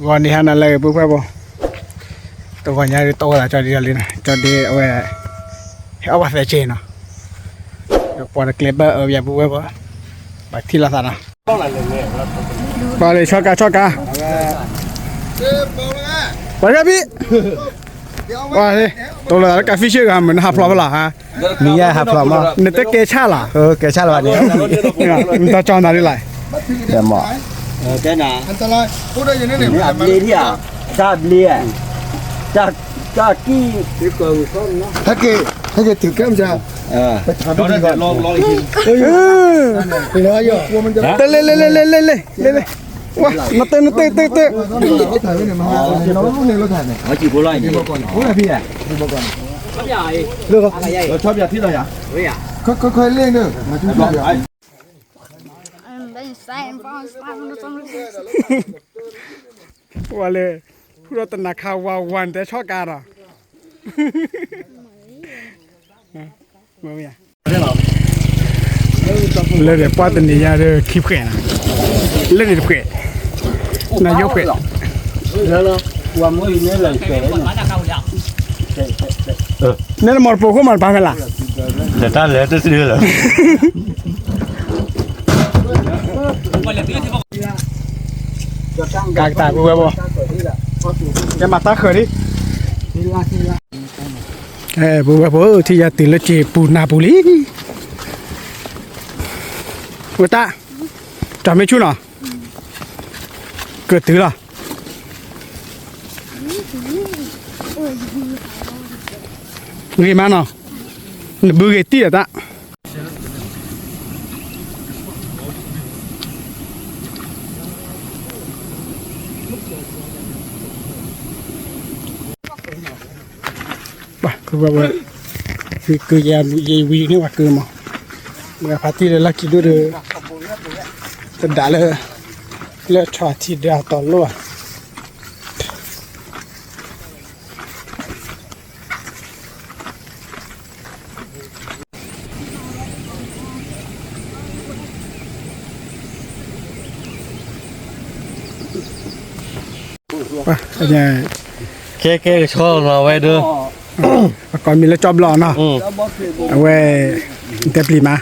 วันนี้ฮะนั่นเลยปุ๊บปุ๊บตัวก่อนยังโตแล้วจอดีเลยนะจอดีเอาไว้ใส่เจนเนาะพอจะเกล็ดเบอร์อย่างปุ๊บปุ๊บไปที่ละสันนะไปเลยช็อตกาไปครับพี่ว่าเลยตัวละกาฟิชเชอร์กันเหมือนฮับพลอมล่ะฮะมีแย่ฮับพลอมอ่ะเนี่ยแต่เกชาล่ะเกชาละเนี่ยมันจะจอนอะไรเดี๋ยวหมอcái nàoอันตรายพูดได้ยังไงเนี่ย làm lia thì à cha lia cha ki cái cờ không nó ถ้าเกถือแก้มจะไปถามพี่ก่อนลองอีกทีเหลืออยู่กลัวมันจะเล่ว้ามาเต้เขาถ่ายไว้เนี่ยมาเราลูกเนี่ยเราถ่ายเนี่ย ở chỉ bố lại điก่อนโอ้ยพี่อ่ะดีก่อนเลือก ชอบอยากที่ไหนอ่ะค่อยๆเล่นเด้อมาช่วยๆว่าเลยพูดตนาคาวาวันแต่ชอบการอ่ะเมื่อไงเลยเดี๋ยวป้าตันนี้ยาเด้อคลิปเขียนเล่นเดี๋ยวเขียนนายกเขียนแล้วความมือเนี่ยเลยเป๋เนี่ยหมดโปรก็หมดปลาเป็นล่ะเดี๋ยวตั้งเลยจะซื้อเหรกากตากูเว้ยบ่จะมาตาเขยดิบูเว้ยบ่ที่จะติดละเจปูนาปูลีกูตาจำไม่ชุนเหรอเกิดถือเหรอngười mà nó bự cái tía ta bà cứ dây vi nữa mà cứ mà party là cái đó được tất đã là trò thì đã tỏ luôn nhà cái cho nó vậy được còn mình là job lò nó vềแต่ปลีมา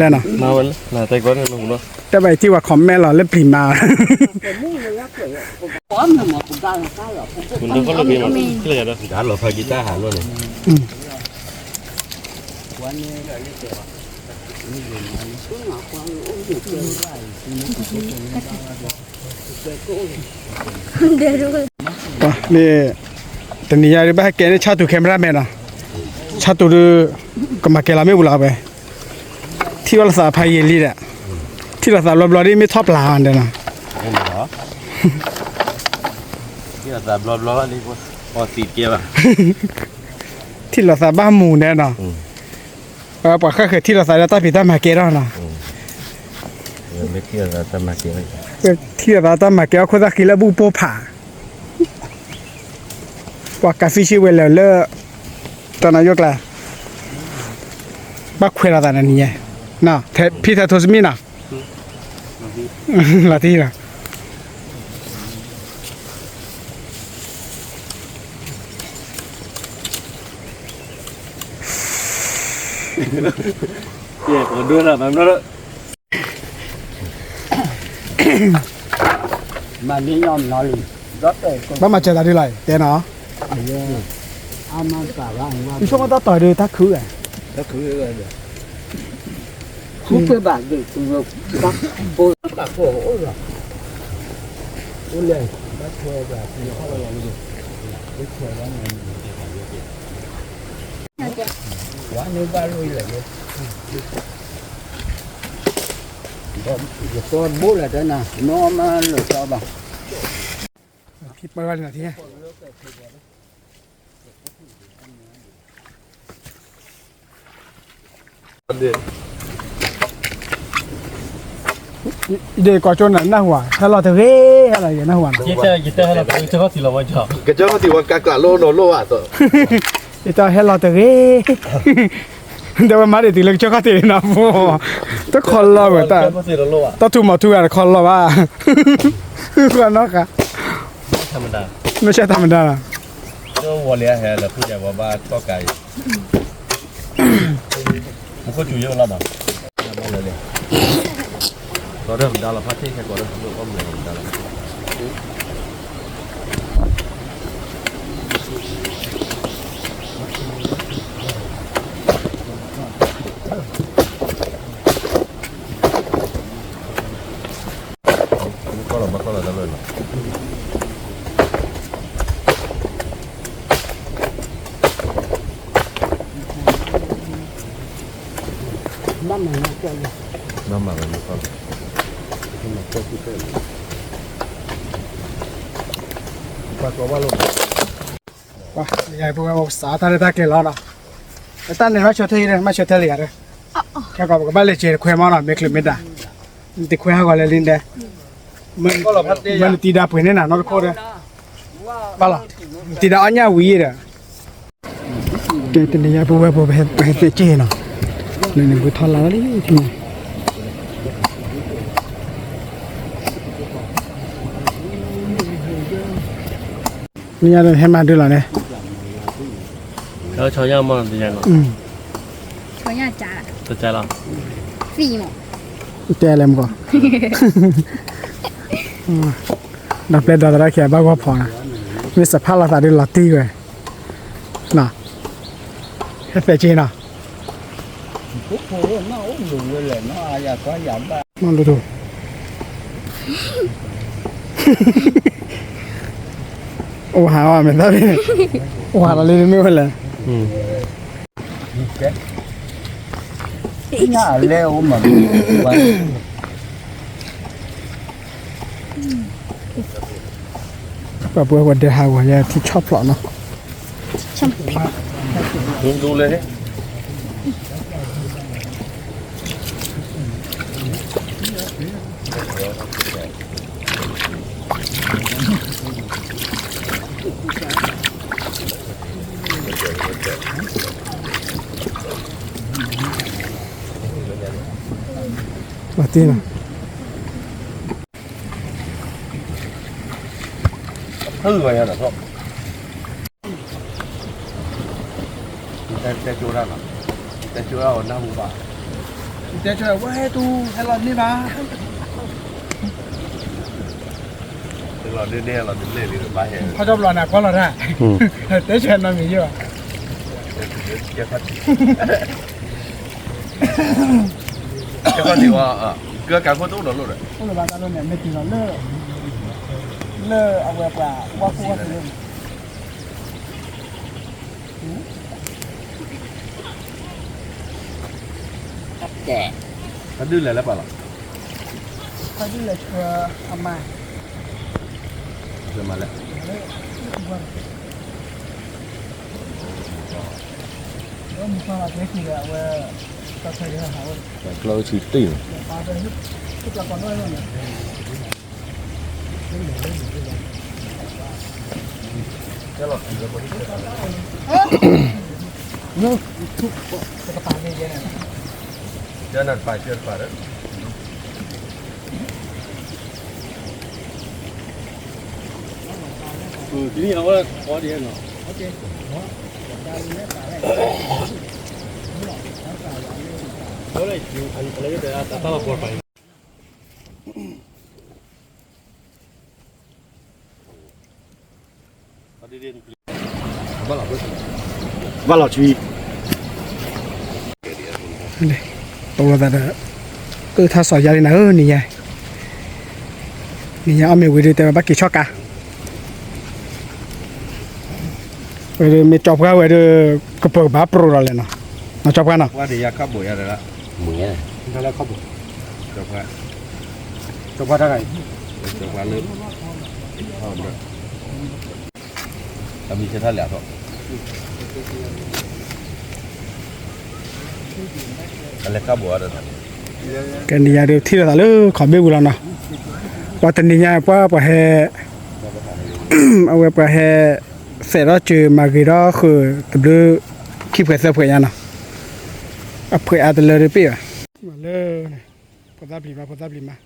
แล้วเนาะมาวันน่ะแต่ก่อนมันบ่แต่ไปที่ว่าคอมแม่หล่อแล้วปลีมาคุณก็เลยมันที่เลยนะการเราพากีตาร์หาเลยนี่ตอนนี้ยาริบ้าแกนี่ชาตุแคมราแมนอ่ะชาตุก็มาแกลาไม่บุลาไปที่ว่าภาษาไทยเยลีแหละที่ภาษาลบๆนี่ไม่ชอบลาอันเดียวนะที่ภาษาลบๆนี่พอสีเกียร์ป่ะที่ภาษาบ้านหมู่เนี่ยเนาะปกติคือที่ภาษาใต้ผิดใต้มาเกล้านะไม่ที่ภาษาใต้มาเกล้าที่ภาษาใต้มาเกล้าคนตะกี้แล้วบูโปผาว่ากาฟิชิเวลเลอร์ตอนนายกแหละบักเวลาตอนนี้น่ะพี่เธอโทสมิน่ะลาทีน่ะเย่คนดูนะมันนั่นmà đi nhom nó liền rất là บ้ามาเจอตาดีไรเดี๋ยวเนาะama cả làพี่ชอบมาต่อยเลยถ้าคือไง nó cứ rồi không phải bạn được được bắt cô cả cổ rồi cô lên bắt thuê và thì họ là gì cái thuê đó này quá như ba lui là vậy con bố là thế nào nó mà lựa cho bằng พี่ไปวันไหนที่เด็กก่อจนหน้าหัวถ้าเราเถอะเฮ้อะไรอย่างหน้าหัวยี่เต้ให้เราเฉพาะที่เราไม่ชอบก็เจ้าที่ว่ากากะโลโนโลอ่ะตัวจะให้เราเถอะเฮ้ แต่ว่ามาเดี๋ยวตีเล็กชอบก็ตีนะโว้ต้องคอนรอแบบแต่ ก็สิโลอ่ะ ต้องถูกหมดทุกอย่างคอนรอว่าคือคนนอกอะ ธรรมดา ไม่ใช่ธรรมดา ก็วัวเลี้ยแฮแล้วผู้ใหญ่ว่าบ้านก็ไก่มันก็อยู่เยอะแล้วบ้างไม่เลยก็เริ่มดาวละพัดที่แค่ก็เริ่มก็เหมือนดาวละก็เราไม่ก็เราจะเลยหรอ บ้านไหนนะแกอยู่ น้ำมันมันก็ ว่าใหญ่พวกเราสาธารณะเกล้านะแต่ตอนนี้มาช่วยเธอเนี่ยมาช่วยเธอเลยอะแค่ก็บอกว่าเลยเจอคุยมาหน่อยไม่คลิปไม่ได้ติคุยหาก็เลยลินเดมันตีดาปุ่นเนี่ยนะน้องโคตรบ้าละตีดาอันยาวีเด้อเกตเนี่ยพวกเราไปเจอเนาะนี่กูทอดแล้วนี่ที่นี่ยังเห็นมาดูแล้วเนี่ย แล้วชาวย่ามันเป็นยังไง เขาอยากจ่าย ตัวใจเรา ฟรีหมด แกเลยมั้งก็ดับเบิลดอลลาร์แค่บ้าก็พอนะมีสภาพเราตัดได้ลอตตี้เลยน่ะเฮ็ดไปจีน่ะ ปุ๊บโผล่มาโอ้หนุ่มเลยเนาะอยากก็อยากบ้า มันดูดูโอ้หาว่าเหมือนได้โอ้หาอะไรไม่เป็นเลย หน้าเร็วมาวัน แบบว่าวันเดียวหาวันยาที่ชอบหล่อเนาะ ช่างผิด ดูเลย ลอตตี้น่ะ hư rồi hả khôngแต่จูราหรอแต่จูราหน้าหูบ่า เดี๋ยวจะว่าให้ตูให้เรานี่นะ เราเล่นเราเล่นหรือบ้าเหรอ เขาชอบหล่อหนักเพราะเราได้เดี๋ยวเชิญมามีเยอะ เจ้าก็ถือว่าเกือบการพูดตู้หล่นเลย พวกเราบ้านเราเนี่ยไม่ตีเราเลิกเอาไว้ปลาว่าพวกเราเล่น แก่ มันดื้อเลยแล้วเปล่า เขาที่เลยเอามา เดินมาแล้ว แล้วมีความรักที่ว่าก็เคยได้หาว่า เราชีตี ปลาเป็นทุกละคนด้วยเนี่ย ก็หลอดอยู่บนที่ นู้ทุกกระป๋าเยอะๆเนี่ย เจ้านั่นไปเชื่อไปแล้วทีนี้เอาว่าพอดีเนาะโอเคเลยอะไรก็ได้ตั้งแต่ปวดไปว่าเราชี ตัวแต่คือถ้าสอยยาเลยนะนี่ไงนี่ไงเอาเมวิดีแต่บักกี่ช็อกกะเวลามีจอบก็เวลากระเป๋าบ้าโปรเลยเนาะมาจอบกันเนาะ ว่าเดี๋ยวข้าวบุ๋ยอะไรละ เหมือน นั่นแหละครับผม จบกัน จอบว่าได้ไง จบกันเลยพร้อมเลยเรามีเช่นท่าแหล่ะอะไรข้าวบุ๋ยอะไร กันนี่ยาเดียวที่เราเลยขอเบี้ยบุญเนาะว่าแต่นี่ยาว่าไปให้เอาไว้ไปให้เสร็จแล้วเจอมากี่รอบคือตบดูคลิปเกิดเสียเพื่อนเนาะ เพื่ออาจจะเลยไปอ่ะมาเลยพอตาบีมา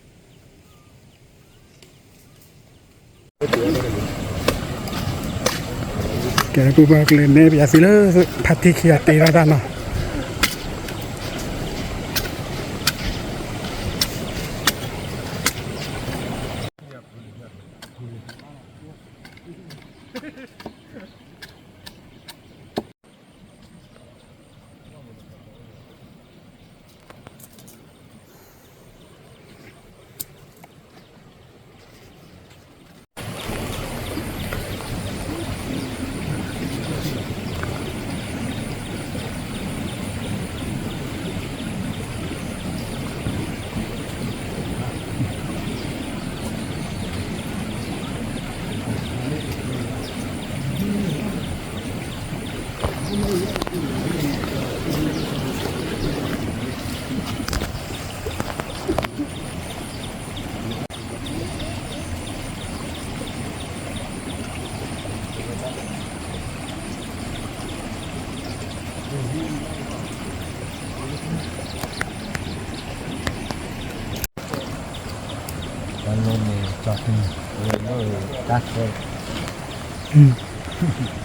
แกกูบอกเลยเนี่ยอย่าสิเลยพัดที่ขี้ตีแล้วด้านเนาะ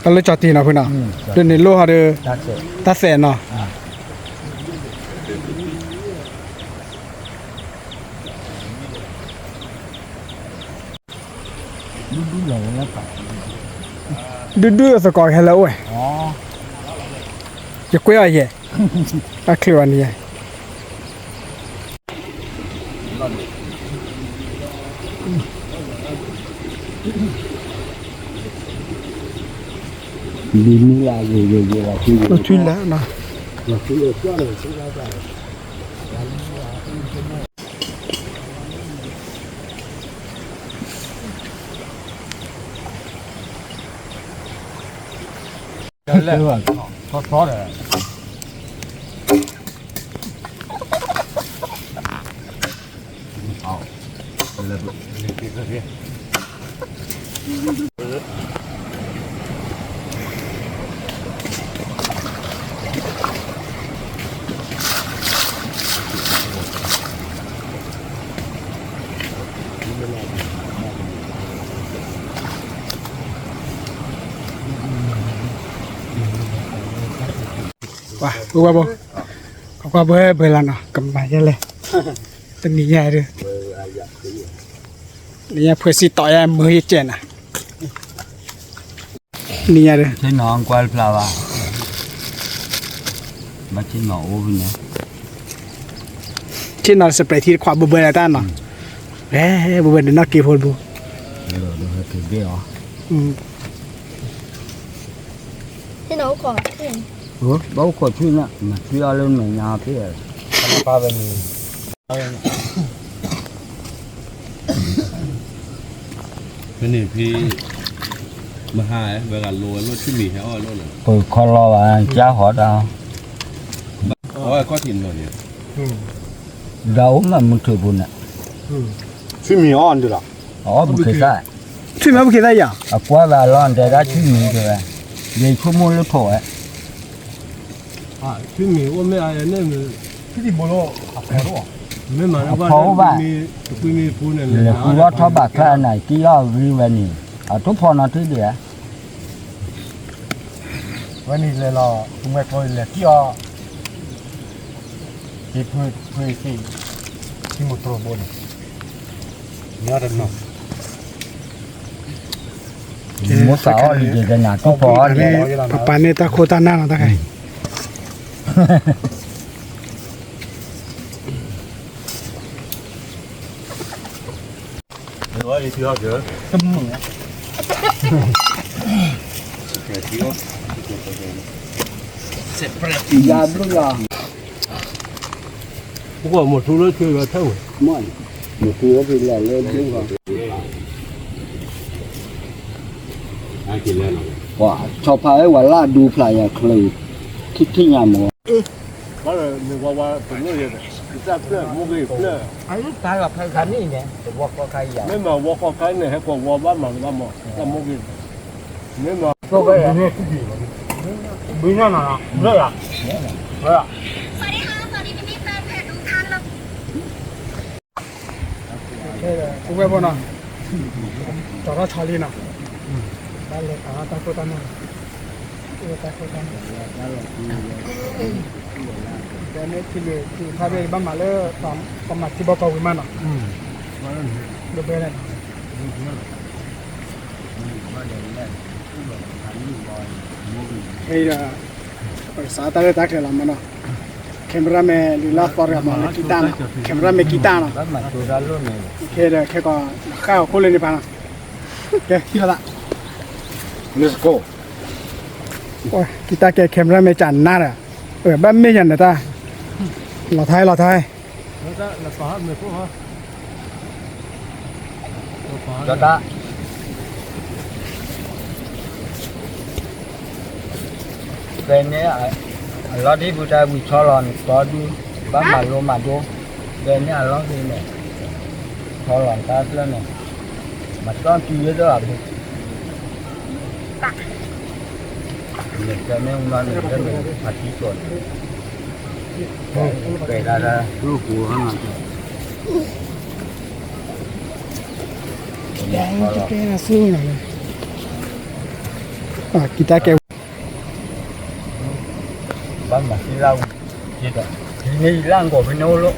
ก็เลยจอดตีเนาะเพื่อนเนาะเดินในโลหะเด้อตาแสนเนาะดื้อๆสกอร์แค่แล้วเว้ยจะกล้วยอะไรอะคลีวันนี้đi mua là gì là chi nó chuyên lá nó là chi là cho rồi chi là vậy lên thoát rồi wah gua bo kau belan no kembali le teni ya de ni ya phơi si tỏi ya mới chen à ni ya de thế nó quay flower mà chỉ nó ô bên này trên nó spray thì khóa bờ là ta nó bờ để nó kịp hơn bu rồi cái bia thế nó còn thế bao có chuyện á mà chưa lên mà nhà thế à ba bên cái này thì mà hai về cả lúa nó chứ mì héo rồi luôn rồi tôi khó lo à cha họ đâu có thịt rồi nhỉ đâu mà muốn thử buồn à chứ mì ngon được à một cái sai chuyện mà cái gì à à qua và lon để ra chuyện gì rồi về chú mua lớp thổi à chứ mì ôm mẹ ai nên cái gì bolo à phảiไม่มาแล้วว่ามีปูเนี่ยเลย là cú đó tháo bạc cái này kia vì vậy nè à tốt phò nó thứ gì à วันนี้เลยเราคุณแม่ก็เลยที่พื้นที่มุตโรบนเนี่ยเนาะ mua sáu thì cái nhà tốt phò thì papa này ta khô ta na nó ta cái rồi đi theo chứ ra lúc nào của một số lớp chơi vào thâu một thứ thì là lên đúng không ai chỉ lên wow cho phải quả là đủ phải là khơi thích nhà mua đó là mình qua tụi nó vậy ra plơ mua cái plơ anh cái là phải khánh này nè để qua có cái gì nếu mà qua cái này hay qua bán mà ra mua cái nếu mà có cái này bây giờ nào rơi à rơi à กูไปบ่เนาะจอดรถชาลีเนาะได้เลยตาโคตานะตาโคตานะเดี๋ยวนี้ที่เลยที่พาไปบ้านมาเลยตอนมาที่บอกวิมานเนาะเดี๋ยวไปเลยเฮ้ยสาตาเลยตาเกล้ามันเนาะcamera me lila for ma kita camera me kita na ba ma tu ra luôn này ke ko kha ko le ni pa na ke kila da let's go ôi kita ke camera me chan na ra ba me yan ta la thai nó là phá mày phố hả cho ta cái này lo đi bữa nay buổi cho lon có đi bác mà luôn mà vô cái này lo đi này cho lon ta lên này mà con kia đó là được để cho nên ông lo này cho mình phải chỉ chuẩn kể ra lúc của hắn ya ke na su na kita ke bác mà đi lau gì đó thì nghĩ lang của bên đâu luôn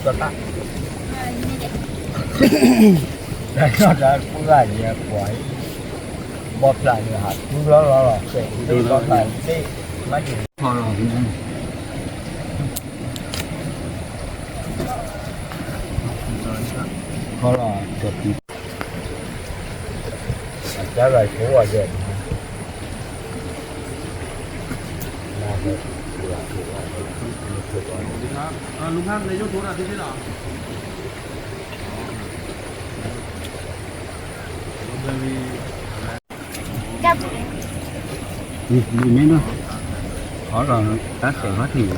cho ta đây nó ra cũng là gì quái bọt lại như hạt cũng lo sẽ đi bọt lại cái mấy chuyện thôi rồi thôi là được gì trả lời phố ở đây lúc khác lấy chỗ chỗ nào thế nào đi mấy nữa khó là ta sẽ phát hiện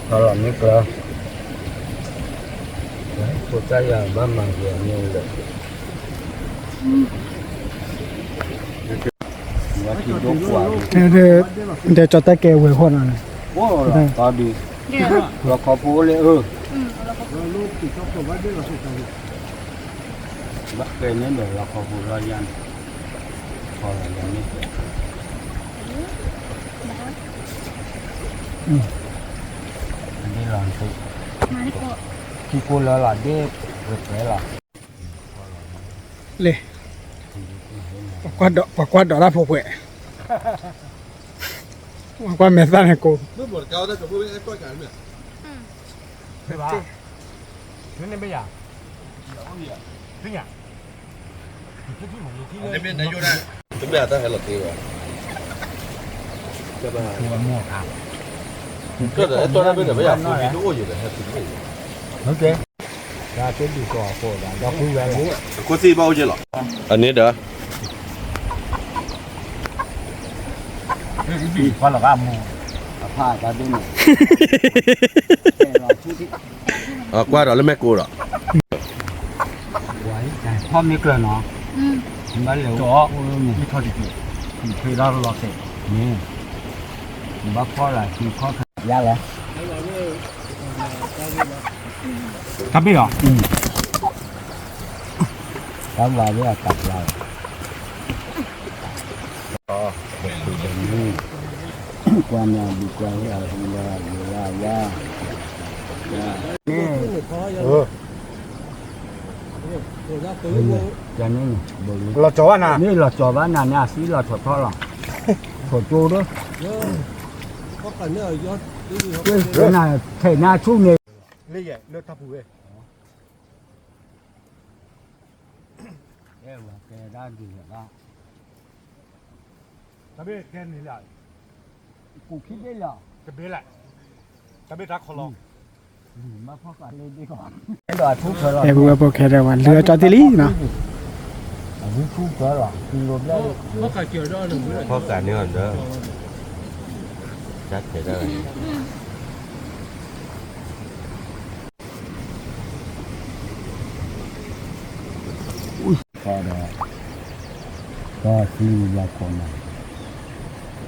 khó là mấy cơ tôi thấy là ba màng nhiều nhiều rồi để cho ta ke we hon na wow ta đi là có bố lẽ lúc thì cho tôi bắt biết là phải làm bắt cái nên để là có bố ra gian hoặc làอย่างนี้อันนี้ลองสิที่กูแล้วล่ะเด็กเกิดแล้ว le pa kwa do la pho pwe qua mẹ ra này cô bước một cao ra chỗ bên em coi cả mẹ thế ba thế nên bây giờ thế nhỉ bên này vô đây chúng bây giờ ta hay là tiêu rồi mua mua à cái đấy tôi đang bên này bây giờ phụ nữ gì đấy hay phụ nữ gì ok ra trên đi cỏ cổ là do quý về bố có gì bao nhiêu lọ anh ấy đó qua là ba mua pha ra bên này qua đó là mẹ cô rồi hôm nay cười nó nó liệu chỗ đi thôi thì thì đó là cái nè bác khó là thì khó ra lại cắt biết rồi cắt vào với là cắt lại quan nhà bị quan là cho nên lo chó naนี่เราจอบ้านน่ะเนี่ยสิเราถอดท่อหรอถอดตัวด้วย có cần nữa do cái này thể na chung này le ye le ta pu we em là cái đa gì đó ta be ken ni la cụ khí đấy là ta be lại ta be ta kho lo มาพ่อกันเลยดีกว่าไอ้ดอกทุกข์เหรอ e bu bo ke da wa le cho ti li na อันนี้ทุกข์เหรอคือรวมได้ có cả kiểu đó là mới có cả nữa đó chắc thế đó ก็ได้ก็คือละคนน่ะ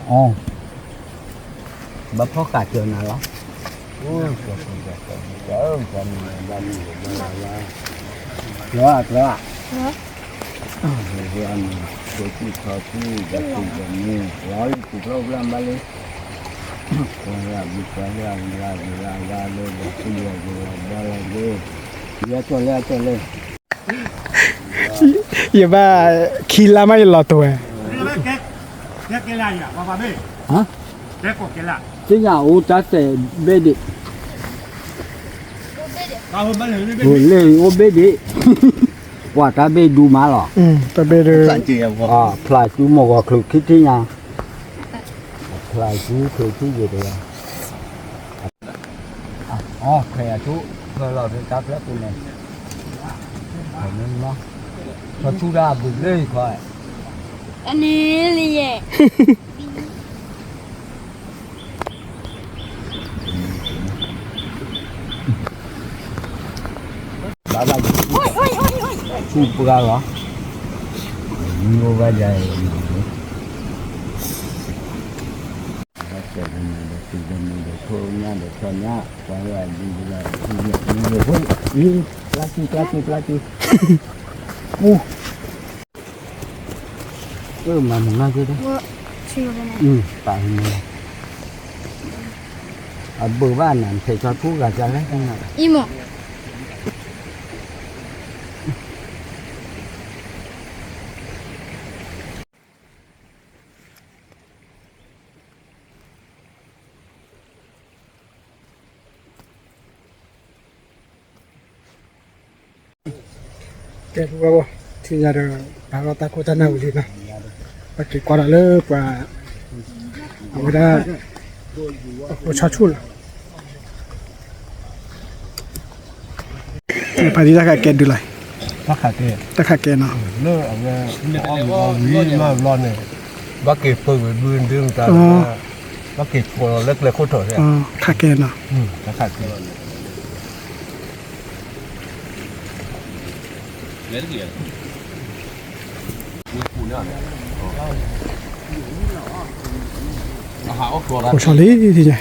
อ๋อมาพ่อกัดเจอนะเหรอ โอ้ยเจ้าความบ้านนี้มาแล้วกล้า เนาะ เรื่องเด็กที่เขาที่จะติดแบบนี้ร้อยติดโรคลำบากเลยคนละบุคคลละเลยแบบที่เยอะๆบ้าเลยเยอะตัวเลย อย่าบ้าขี้ละไม่รอตัว Cái này à, bà bê. Hả? Cái cột cái là. Chứ nhà u ta sẽ bê đi. Bà hôm bữa lên bê. Ủa lên u bê đi. Quả ta bê đu má lọ. แต่เบเดอ À, phải chú một quả khử khít thế nha. Phải chú khử khít gì đấy à? Phải à chú. Rồi lọ thì cáp lắm tụi này. Phải nên nó. Cho chú ra bự lên khỏi. อันนี้เลยแย่ Bà bà โอ้ยโอ้ยโอ้ยโอ้ย chú bự ra lọ. Nhiều bà dày. Để thôi nha, để cho nhá. Qua là đi là đi nhiều hơn. Đi, plati. Mà một ngày chứ đấy. ว่าชิวเลยนะ Tại mình. Ở bờ ba này phải cho thuốc gà cho lấy không nào. อีหมอ แกรู้ว่าที่จะเราเราตาโคตรน่าอุ่นนะปกติกว่าเราเลิกกว่าเอาไว้ได้โอชาชุลพอดีจะแกดูเลย Bác khả kê. จะขาแกเนาะ Lơ ở nghe. Vì mà lon này. Bác kịp phơi với bươn đương ta. Bác kịp của lắc lắc khô thở thế อ๋ à? อขาแกเนาะ Bác khả kê. โอชาลีที่ไหน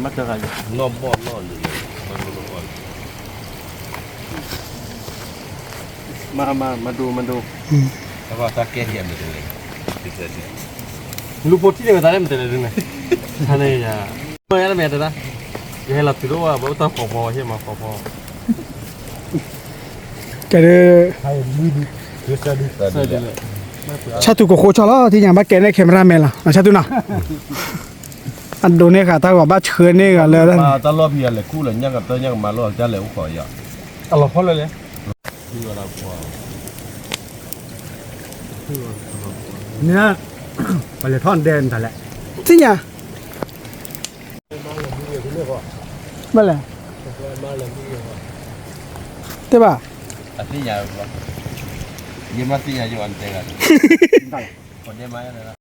Mắt cho gà. Nôm bọt nôm. Mà đu. แล้วก็ตาแก้เหียนอยู่ตรงนี้ติดเสร็จลูกโพที่เดียวกันได้มันเป็นอะไรดึงไหนท่านนี่จะเมื่อไรแม่แต่ละอย่าให้หลับติดว่าบ่ต้องขอพอใช่ไหมขอพอ แกเด้อ Hay đi đi. Cứ xe đi. ใช่เลย ชาตุกโคชาล้อที่อย่างบ้าแกในแคมราแมนล่ะชาตุนะอันโดเนี่ยค่ะถ้าว่าบ้าเชิญนี่ก็เลย มาตลอดเพียรเลยคู่เลยยังกับตัวยังมาลอดจะเลยขออย่า À lọ khó lên. ที่ว่าเราพอ Nè. Phải là thon đen thật lẹ. ที่อย่างมาเลยใช่ป่ะ อาทิตย์ยาวกว่ายี่มาที่ยาวอยู่อันเตะกันคนเดียวมาเลยนะ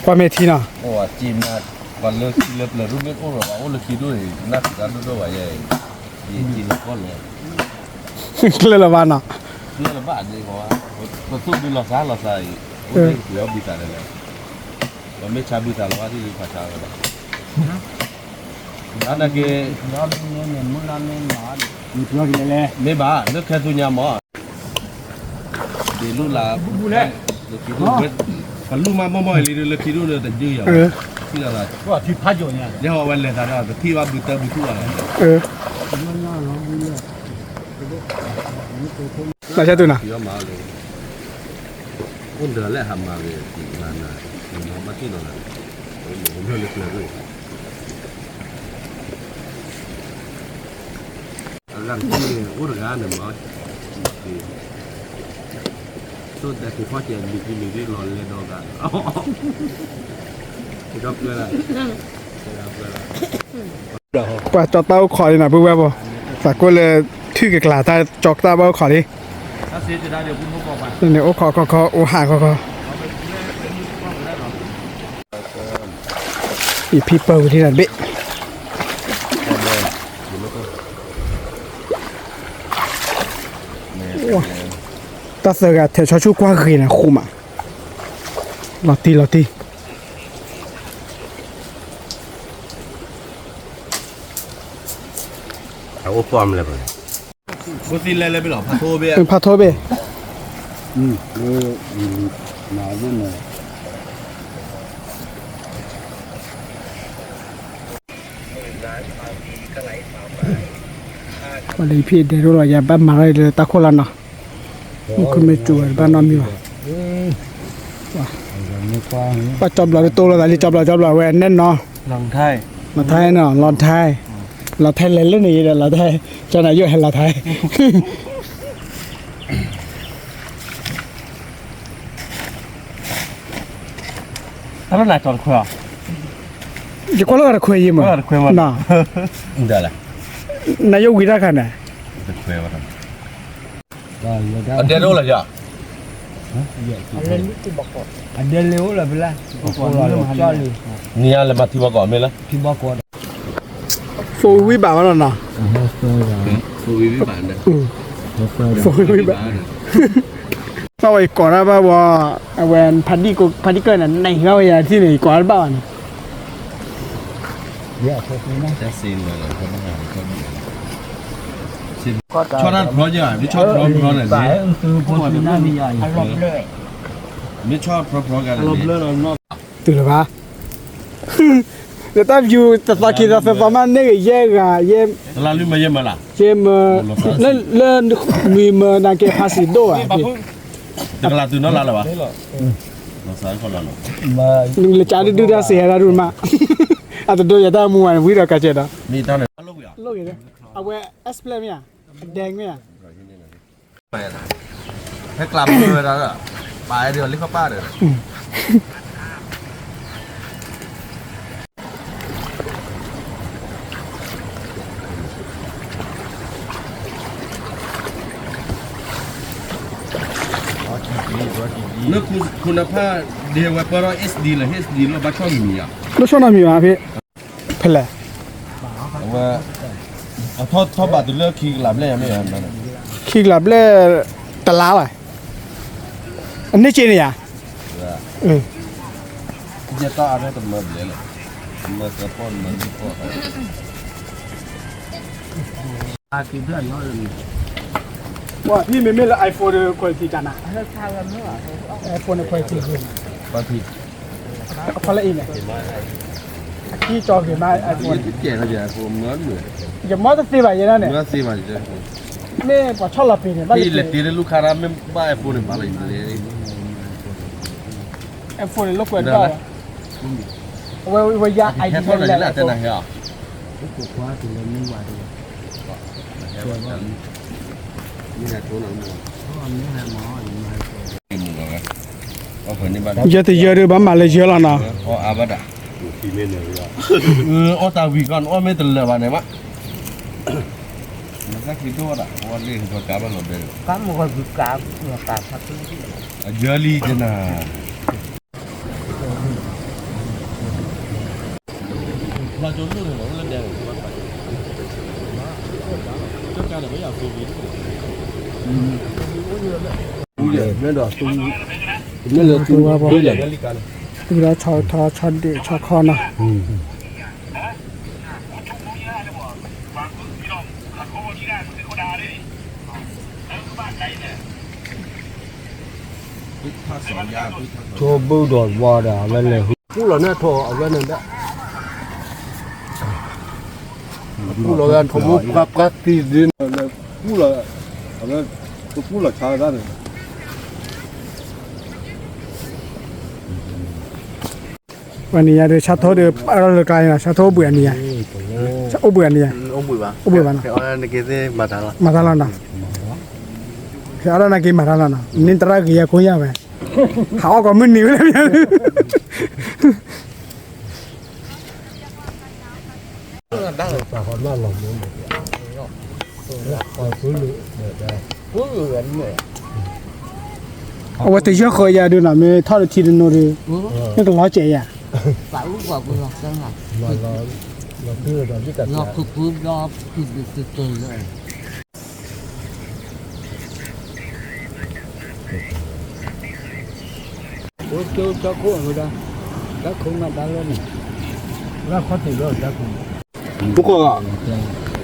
กว่าเมทีเนาะ โอ้จีมนะวันเลิกเลยรุ่นเล็กโอ้หรอโอ้เลิกคิดด้วยนักการด้วยว่าใหญ่จีนก็เลย เลยละวันเนาะ เรื่องละบาทดีกว่าประตูดูหลอกหลอกใส่โอ้ยเดี๋ยวบิดอะไรเลยเราไม่ชาบิดอะไรว่าที่ภาษาอะไรนั่นก็ Nó nên muốn ăn nên nó. Nó gì lẹ. ไม่บ้าเลิกแค่ตัวนี้มั้งเดี๋ยวรู้ละเลิกคิดดูกันรู้มาบ่อยๆเลยเลิกคิดดูเลยแต่ยืดอย่างที่อะไร Có thì phát rồi nha. เดี๋ยววันเลยแต่ที่ว่าบิดทั่วเลย เราใช้ตัวน่ะ ที่ว่ามาเลยคนเดินและทำมาเลยนานๆมาที่นั่นแหละผมเลิกเลยด้วยหลังที่อุรกาเนี่ยมาสุดแต่ที่พ่อเจนบินได้ร้อนเลยดอกอ่ะรับเลยล่ะรับเลยล่ะ กว่าจอเต้าขอเลยนะเพื่อนบ่ฝากก็เลยทื่อกับกลาถ้าจอกตาเบ้าขอดิ ถ้าเสียจะได้เดี๋ยวคุณพ่อบอกไป เนี่ยโอ้ขอโอ้หาขออีพีเปิลที่นั่นเบ๊ะตัดเสือกะเทชชูกว่าเคยนะคุมอ่ะ ลอตตี้ เอาโอปอมเลยบ่บ่สิเลยไปหรอพาโทเบ้ เป็นพาโทเบ มาด้วยเนี่ย วันนี้พี่เดี๋ยวเราอย่าบ้ามาเลยตะโคลันเนาะมันคือไม่จูบบ้านน้องมีว่ะ ไม่กว้าง ป้าจอบเราตัวเราแต่จอบเราแหวนแน่นเนาะ ลองไทย เราไทยเนาะเราไทยเล่นนี่เดี๋ยวเราไทยเจ้านายกให้เราไทย ถ้ามันหลายตอนครัว จะก็เลิกคุยยิ้ม ก็คุยมา น่ะ เดี๋ยวล่ะ นายกวิรากันน่ะ คุยมาทำ ก็เลยได้ อันเดียวรู้ล่ะจ้ะ อันเดียวเร็วเลยเวลาก็เราจ้าเลย นี่อะไรมาที่ว่าก่อนมั้ยล่ะ ที่บอกก่อน ฟูวิบากแล้วเนาะ คุยวิบานนะ ฟูวิบากป้าไว้ก่อนนะป้าว่าแหวนพันธุ์เกินน่ะในเขาอย่าที่ไหนก่อนบ้าน เดี๋ยวพวกนี้นะ จะซีนเลยเขาต้องหาเขาชอบนั่นเพราะยังไม่ชอบเพราะไหน สา สิ ยคือพวกนี้น่ามีใหญ่อารมณ์เลย ไม่ชอบเพราะกัน อารมณ์เลยนอก ตื่นหรือเปล่าเดี๋ยวตั้งอยู่แต่ตะกี้เราประมาณนี้เย่เย่ แล้วลืมมาเยี่ยมมาล่ะ เย่มาเล่นมีมานางเก็บภาษีด้วย แต่กลาตื่นนอนแล้ววะเราสายคนละเนาะ มา เลยจ้าดูได้เสียแล้วดูมาอาจจะโดนยาตามัววิรากาเจดา นี่ตอนไหนลูกอ่ะ โลกอย่างนี้เอาไว้เอสเพลย์เนี่ยแดงเนี่ย ไปนะให้กลับเลยแล้วอ่ะไปเดี๋ยวลิฟต์ป้าเดี๋ยวนึกคุณภาพเดียวกับเรา SD หรือ HD เราบ้าช่องมีอ่ะ รถชนมีมาพี่เพลย์ ว่าทอดบาทตัวเลือกคีย์หลับเลยไม่เหรอนั่น ขี้กลับเล่ตะล้าอ่ะอันนี้เจนี่อ่ะ จะต้องอะไรตัวมันเลยมันจะป้อนมันที่ป้อน อาทิตย์เพื่อนน้อยเลย ว่าพี่ไม่ละไอโฟนคุณภาพจันนะไอโฟนคุณภาพดี บางที เขาละอีเนี่ยที่จอเห็นไหมไอโฟน เจ๋งเลยผมเงินเลย อย่ามอเตอร์ไซค์ไปยังไงเนี่ย เงินสิมาเจ๋ง นี่พอชอบละปีเนี่ย ที่เล็กที่ลูกค้าเราไม่บ้าไอโฟนมาเลยเลย ไอโฟนลูกเปิดได้ว่ายาไอ แค่ ดี เท่าไหร่ แล้ ละแต่ไหนอ่ะ ถูกว่าถึงเลยไม่ไหวเลย นี่นะตัวหนังมัว เพราะว่าไม่ให้หมออีกมา กินมึงเหรอเอาคนนี้มา เยอะแต่เยอะเลยบ้ามาเลยเยอะแล้วนะ อ๋ออาบัดอ่ะที่ไม่เหนื่อยอ่ะอ๋อตาวีกันอ๋อไม่ตลอดวันไหนวะมันก็คิดว่าอ่ะวันนี้เขากลับมาหมดเลย ก็มันก็คือกราบกราบพักที่ เยอะลีจังนะเราจนรู้เลยว่าเรื่องแดงมันไปเจ้าการไม่อยากสูบบุหรี่ไม่ดอกตุ้มไม่เหลือตุ้มไม่เหลือนาฬิกา ดูแล้วชอดีชอคอนะ โชว์บูดอดวอร์ดอะไรเลยผู้เราเนี่ยโทรเอาไว้นั่นแหละผู้เราเนี่ยโทรกับที่ดินผู้เราอะไรผู้เราชาได้ วันนี้เดี๋ยวชาโทเดี๋ยวเราเลยกลายนะชาโทเบื่อเนี่ยชาโอเบื่อเนี่ย ông bùi bà โอเบื่อบ้านะ cái ông này cái mà thằng là มาทาลานะเฮ้ยอะไรนะกินมาทาลานะนินตระกี่คนยังไงหาก็ไม่หนีเลยเนี่ย แต่คนว่าหลงมือผู้หรือเนี่ย เอาไว้แต่เยอะเคยยาดูนะไม่ทอดทีเดียวเลยนี่ก็ร้อยเจีย phải lúc vào vừa học xong là เราคือเราที่ตัด do cực cứ do từ từ rồi โ我就找空了的，找空了打了呢，那好点了找空。不过啊，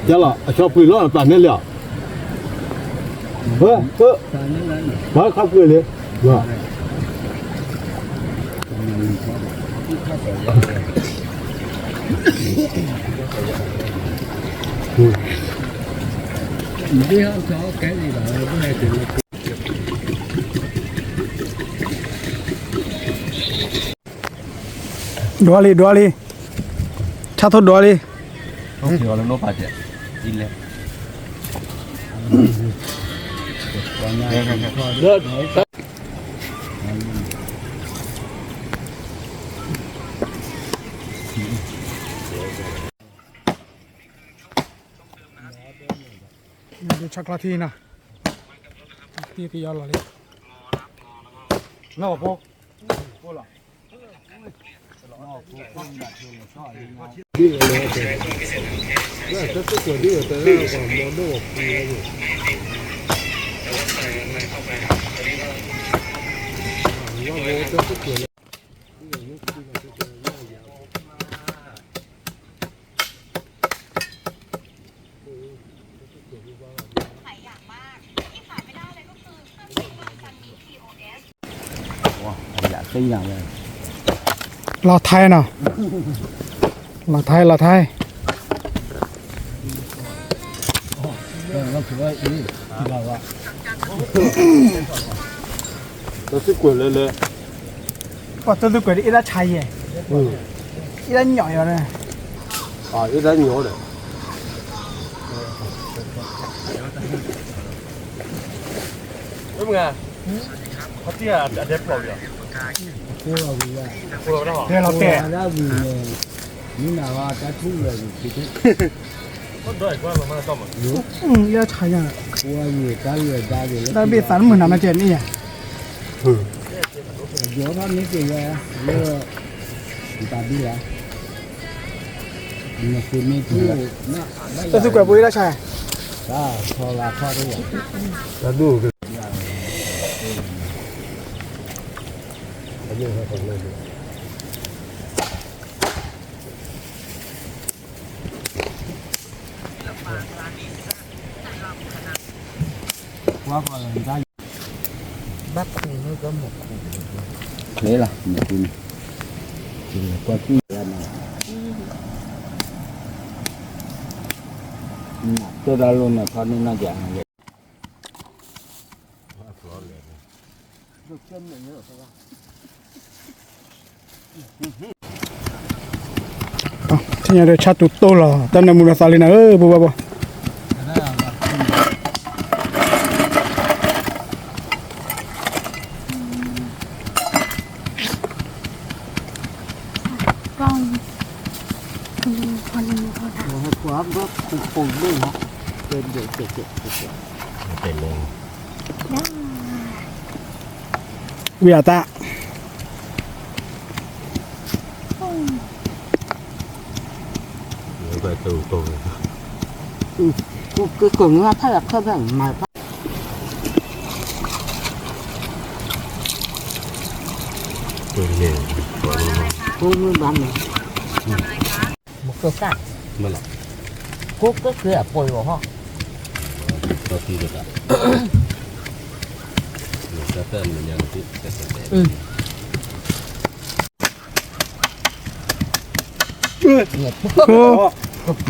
行了，小肥了半年了。马上过来，是吧？你这样找改的了，不来对了。Dua li. Satu dua li. Không thì nó phải chết. In lên. Ini coklat na. Ti ya lo li. Na po. Dạ cái nào vậy? Lò Thái nào. Lò Thái. Nó phải đi, đi vào ạ. Nó sẽ quay lại. Có tôi quên đi ít chai vậy. Ít nhỏ rồi này. À, ít đã nhỏ rồi. Đúng không ạ? Có tí là đẹp rồi à? Cô là gì vậy? Cô đó hả? Đây là Cô kẻ. là đã vì như nào à, ta thu rồi thì thế. Có đợi qua mà xong rồi. Ít chai nha. Cô là gì, ta lười ta thì Đã biết sẵn mình làm cái chuyện này. gió nó mấy cái mưa thì ta đi là mà khi mấy thứ Tôi quên bùi đã chai. ta thôi là thôi đấy ạ. Đã đủ rồi. Quá còn người ta bắt thì nó có một thế là một cùn thì qua chi là này tôi ra luôn là thôi nên nó dạng vậy. Thế nhà được chat tụt tô là tên là mua salina bố. Con. Quá bớt cùng luôn hả? Tên được. Tên lên. Bây ta. Nó về từ từ. cái cứng nó thay là khớp ảnh mà Từ nền. cũng như bán này một cái cắt Mà là. cốt cái kia là bồi vào họ Nó thi được ạ. Nó sẽ tên mình nhận tiếp.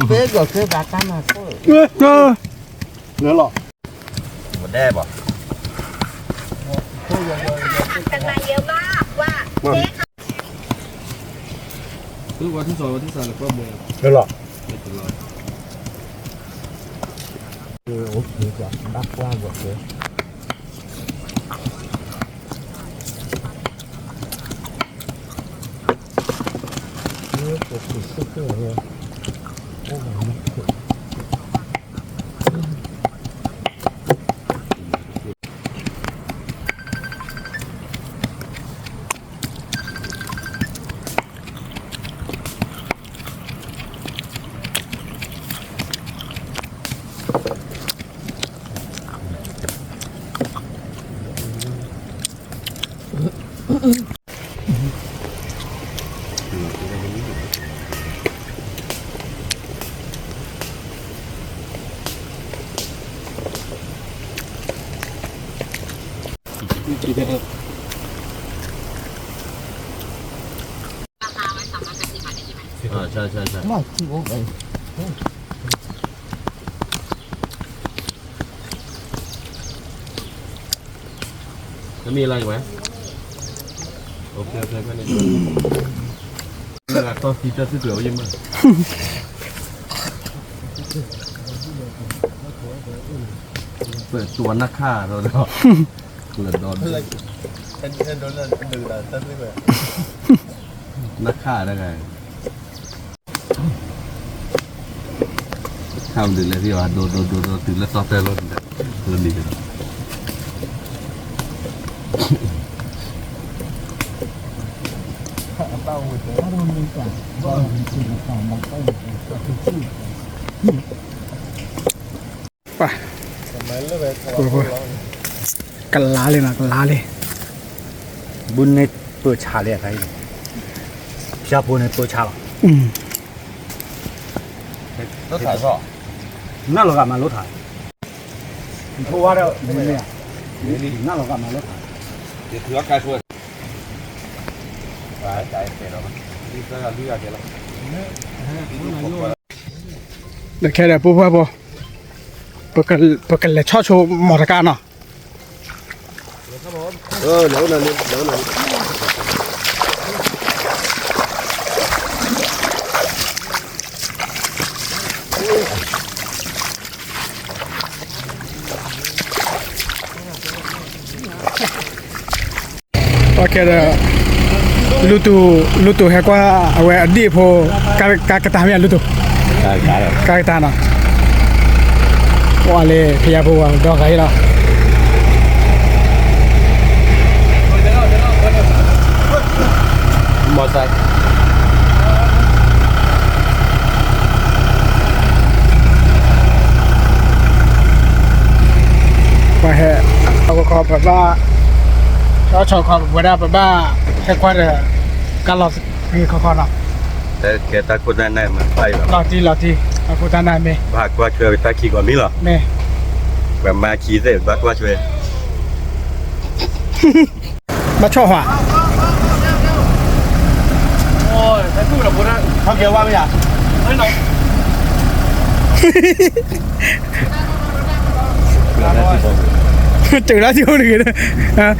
cái rồi cái bà ta mà thôi Nhớ lọ. Một đẹp à? Cứ qua thứ rồi là qua bờ. Nhớ lọ. Bắt qua một cái ใช่ใช่ใช่ มาที่โอ้ย แล้วมีอะไรอีกไหมโอเคแค่นี้แล้วก็ฟีเจอร์ที่เหลือยังมั้งเปิดตัวนักฆ่าเราเนาะเปิดโดนนักฆ่าได้ไงทำดีเลยที่ว่าโดนถึงแล้วซอฟต์แวร์รถดีกัน ไปกันล้าเลยนะกันล้าเลย บุญในเปิดชาเลยใครชาบุญในเปิดชา รถถ่ายก็ นั่นเรากลับมารถถ่ายเพราะว่าเราเนี่ยนั่นเรากลับมารถถ่าย เดี๋ยวถือว่าการช่วยใจเสียแล้วมั้งรีบแล้วรีบอะไรแล้ว เดี๋ยวแค่เดี๋ยวปุ๊บปุ๊บปกติเลยชอบโชว์มอเตอร์การเนาะ เดี๋ยวนั่นโอเคเดี๋ยวลูตูให้กว่าเอาไว้อดีตพอกระตามเนี่ยลูตูกระตามเนาะว่าเลยพยาบัวดอกไก่เนาะมอไซค์ ว่าให้เอาก็แบบว่าเราชอบความแบบว่าแบบว่าแค่กว่าเดี๋ยวการหลอกมีข้อเนาะ แต่แกตาคนนั้นมันไปแบบ หลอกที่เอากูตาหน้าเมย์ ภาคว่าช่วยตาขี่กว่ามิหรอ เมย์ แบบมาขี่เสร็จบักว่าช่วย มาชอบหัว โอ้ยใช้พูดแบบพูดนะเขาเกี่ยวว่าไม่อยากไม่หน่อย เจอแล้วที่คนอื่นนะ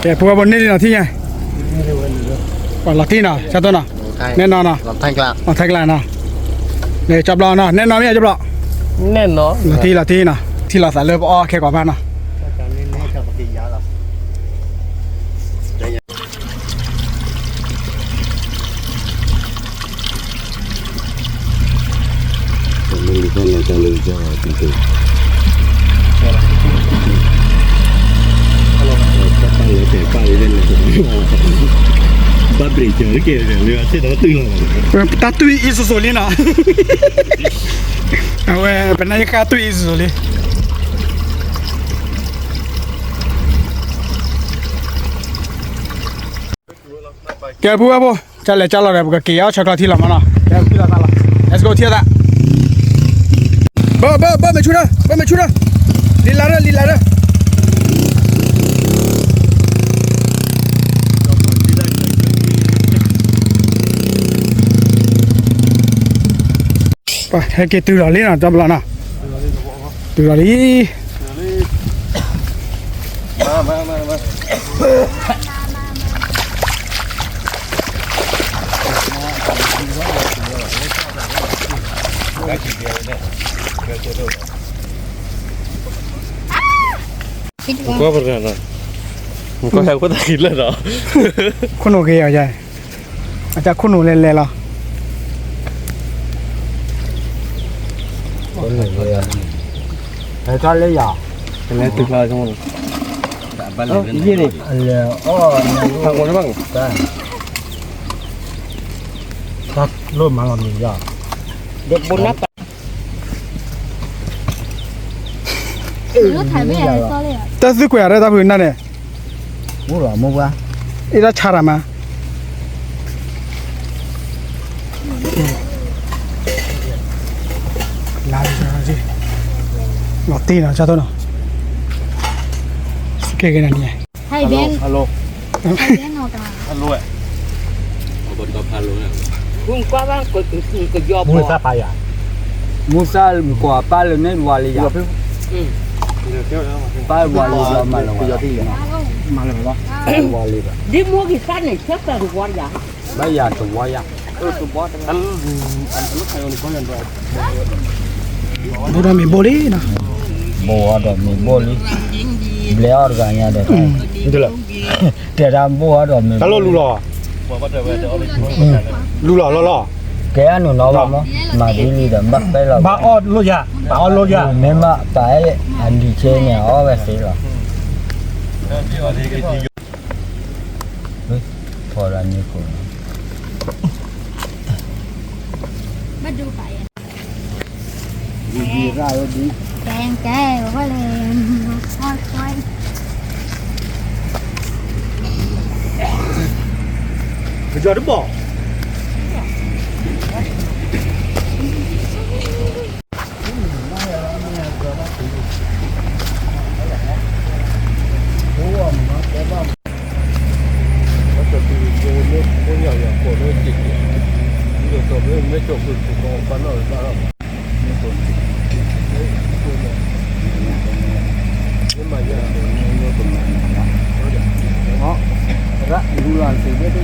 แกพวกบนนี้เนาะที่ไงว่าหลักที่เนาะใช่ตัวเนาะแน่นอนเนาะ ลำทางกลาง เอาแท็กไลน์เนาะเนี่ยจับรอเนาะแน่นอนไม่อยากจับรอ แน่นเนาะ หลักที่เนาะที่เราสายเลือดอ้อแค่กว่าบ้านเนาะ การนี้ไม่จะปฏิยาหรอ ไม่รู้ว่าเราจะเลยจะจริงๆตั้งเลยเตะป้ายเล่นเลยบ้าบริเจอร์เกย์เลยว่าเส้นเราตึงเลย ตาตุยอิสุโซลีเนาะเอาไว้เป็นนายกาตุยอิสุโซลีแกพูดว่าพูจะเลยจะเราเลยบุกเกี่ยวช็อกโกแลตที่เรามาเนาะแกที่เราตาละ let's go เที่ยวละบ้าไม่ช่วยนะลีลาเด้อไปให้เกตื่นเลยนะจับละนะตื่นเลย มาก็เป็นไงนะมันก็แค่ก็ตัดกินเลยเหรอ คุณโอเคเหรอใจอาจจะคุณหนูเล่นเลยเหรอ แต่ก็เลยอ่ะ เป็นไงตึกลายทั้งหมดบ้านเรือนยี่นี่ แล้วอ๋อ ทางคนบ้าง ได้ตัดเริ่มมาแล้วนี่อ่ะเด็กบนนับ รถถ่ายไม่เห็นเลยเลยอ่ะ แต่ซื้อกว่าได้ตาพื้นนั่นเนี่ย มูหรอมูวะ อีละชารามา Ngọt tí nào cho tôi nào. Cái này nè. Hai bên. Alo Hai bên ngọt à. Alo ạ ở bên đó Alo nè Hôm qua bác có do Mùi sa phai à? Musa quả ba lần nên hòa lý à? Ba hòa lý à mà là hòa lý à? Mà là đó. Hòa lý à? Đi mua cái sắt này xếp vào được quan giả. Bây giờ tụi hòa ya. anh lúc này còn có nhận rồi Bố đó mình bố đi nào. Bố đó mình bố lý. Lẽ ra nhà đó. Được rồi. Để ra bố đó mình. Tao lo lù lò. vừa bắt đầu về cho mình Lù lò lo. Cái anh nó vào mà đi đi đâm bắt cái là. Bà o lo ya. Bà o lo ya. Nên mà cái anh đi chơi nhà ở về xí rồi. Thôi là như cô. Bắt đầu phải. Đi ra rồi đi. Càng cái có lên coi coi. Bây giờ đúng bỏ. Đó, lưu làm gì biết đi.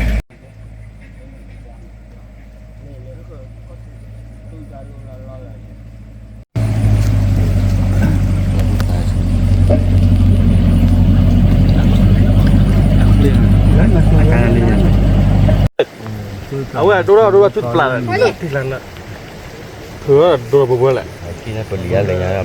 áo đồ chút là thì là thừa đồ bừa lại khi nó còn lìa lại nhà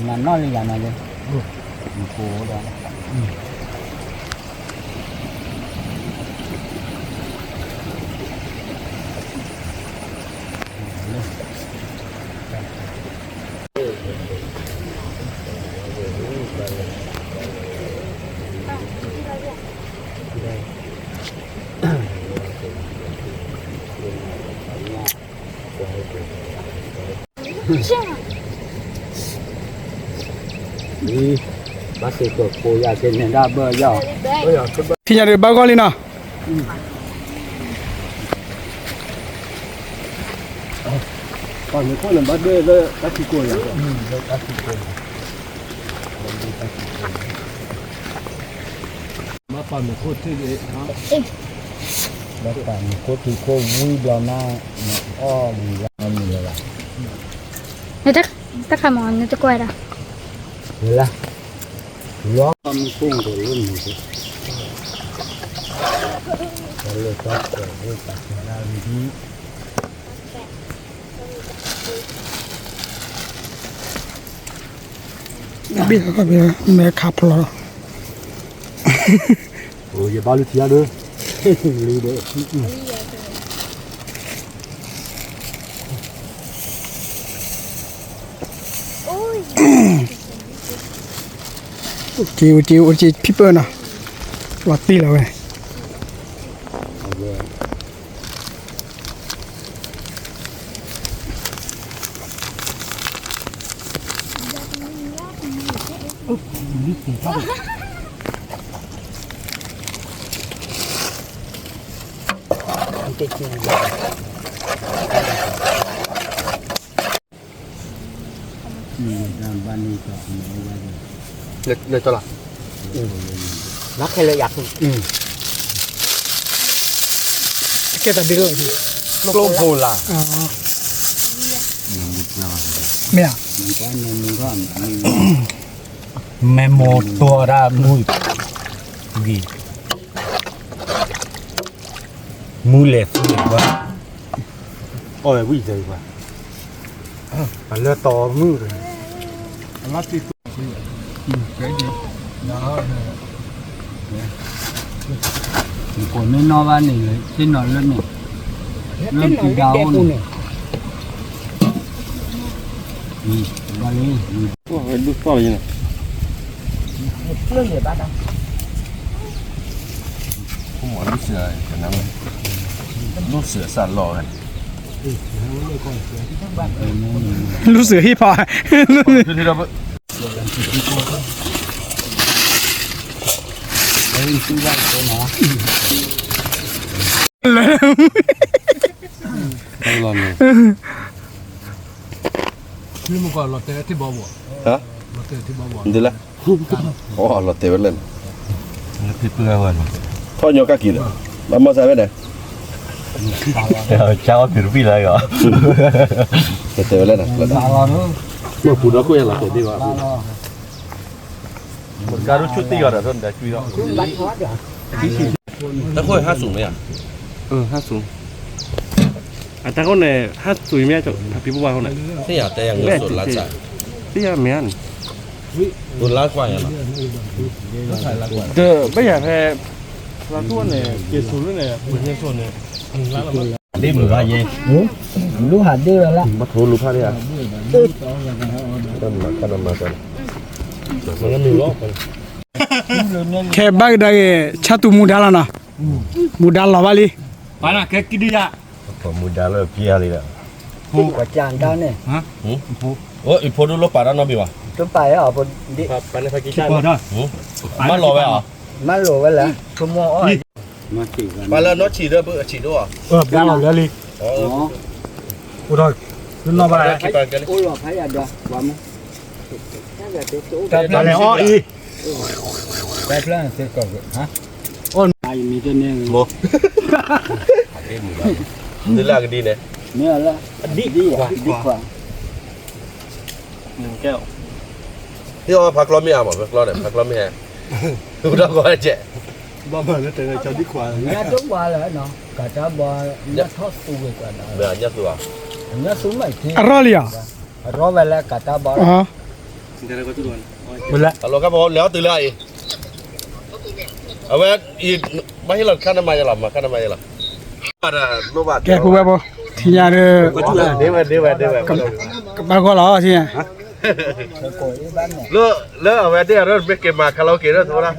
Mà nó đi làm này đi. Cô đó. Đi. Bác sĩ của cô ra trên này ra bờ giờ. Thì nhà được bao con đi nào. Còn những con lần bắt đê rồi, bắt chỉ cùi à? Mà còn một con thế gì hả? Bác cả một cô thì cô vui đó mà mình ra mình là. Nó tất cả mọi người tôi quay ra. Là. Lo mình cũng rồi luôn mình. Rồi tốt rồi ta ra đi. Biết rồi bây giờ mẹ khắp rồi. Ủa giờ bao nhiêu tiền nữa? Lý đấy. Chiều people nào. Lọt tí là về. để cho là Nó hay là giặt. Cái ta biết rồi. lông hồ là Mẹ à? Mẹ một tua ra mùi. Gì? Mùi lẹp quá. Ôi quý gì quá. Mà lơ to mưa rồi. Lát đi. Cái gì? Đó. Còn nên no ban này trên nó lên này. Lên từ đầu này. Ba đi. 哇，都放进来。 Lên để bắt đâu. 我都是可能都是散落的。 รู้สึกฮิปฮอป 这个不， Đây chú ba của nó. 当然了。 Chứ mà còn lọt té thì bỏ bỏ. Hả? Lọt té thì bỏ bỏ. Đi là. Ồ, lọt tệ lên. Thịt bưa hơn. Thôi nhiều các kỳ rồi. Mà mua sao bên này? Cháu thịt phi lại rồi. Lọt tệ lên này. Ba lo nữa. Mà phụ đó quên là tệ đi vào. Ba lo. Một cá đốt chút tí rồi thôi để chui đó. Chú bắt hết rồi. Ta khôi hát sủng đấy à? Hát sủng. À ta con này hát sủi mẹ chỗ bị bùa con này. Thế à, đây là người sủi lá chả. Thế à mẹ ăn. Sủi lá quay à? Giờ bây giờ phải lá tuôn này, kia sủi này, bữa nay sủi này. Đi bữa ra gì? Lú hạt đi rồi là. Bắt thú lú pha đi à? Cần mà cần. Mà nó nhiều lắm. แค่บักได้ชาตุมูดาลานะมูดาลาวาลี Mana ke kidi ya? Còn muda lo pia đi đó. Quả chàng cao này. Ủa, ít phụ lú para nó bị à? Tôi phải ở bên đi. Para nó phải kia. Ko da. Má lò vậy à? Má lùa vậy là. Tôi mua ơi. Para nó chỉ được chỉ đâu à? Da la le li. Đó. Ủa nó ba lại. Ôi lùa phải là được. Quả mà. Da le o i. Cái plan sẽ có hả? Ai mi tên này. Một. Đây là cái đi này. Mẹ là đi quả. Đi quả. Kẹo. Thế họ phạt lo mía mà phạt lo này phạt lo mía. Tôi đâu có trẻ. Ba mà nó tên là cho đi qua. Nhà chúng ba là nó. Cả cha ba nhà thoát tu về cả đó. Bây giờ nhất rồi à? Nhà xuống mày thì. อรอลีอ่ะ Rồi vậy là cả cha ba. อ๋อ Bula. Alo các bố, léo từ lại. À vậy, mấy lần khăn năm mai làm mà khăn năm mai làm. Nó bạc. แกกูแบบบ่ที่ยาเด้อ Đi về. บาก็ล้อที่ย Rồi cổ đi bán này. Lỡ ở về đây rồi biết cái mà karaoke đó thôi đó.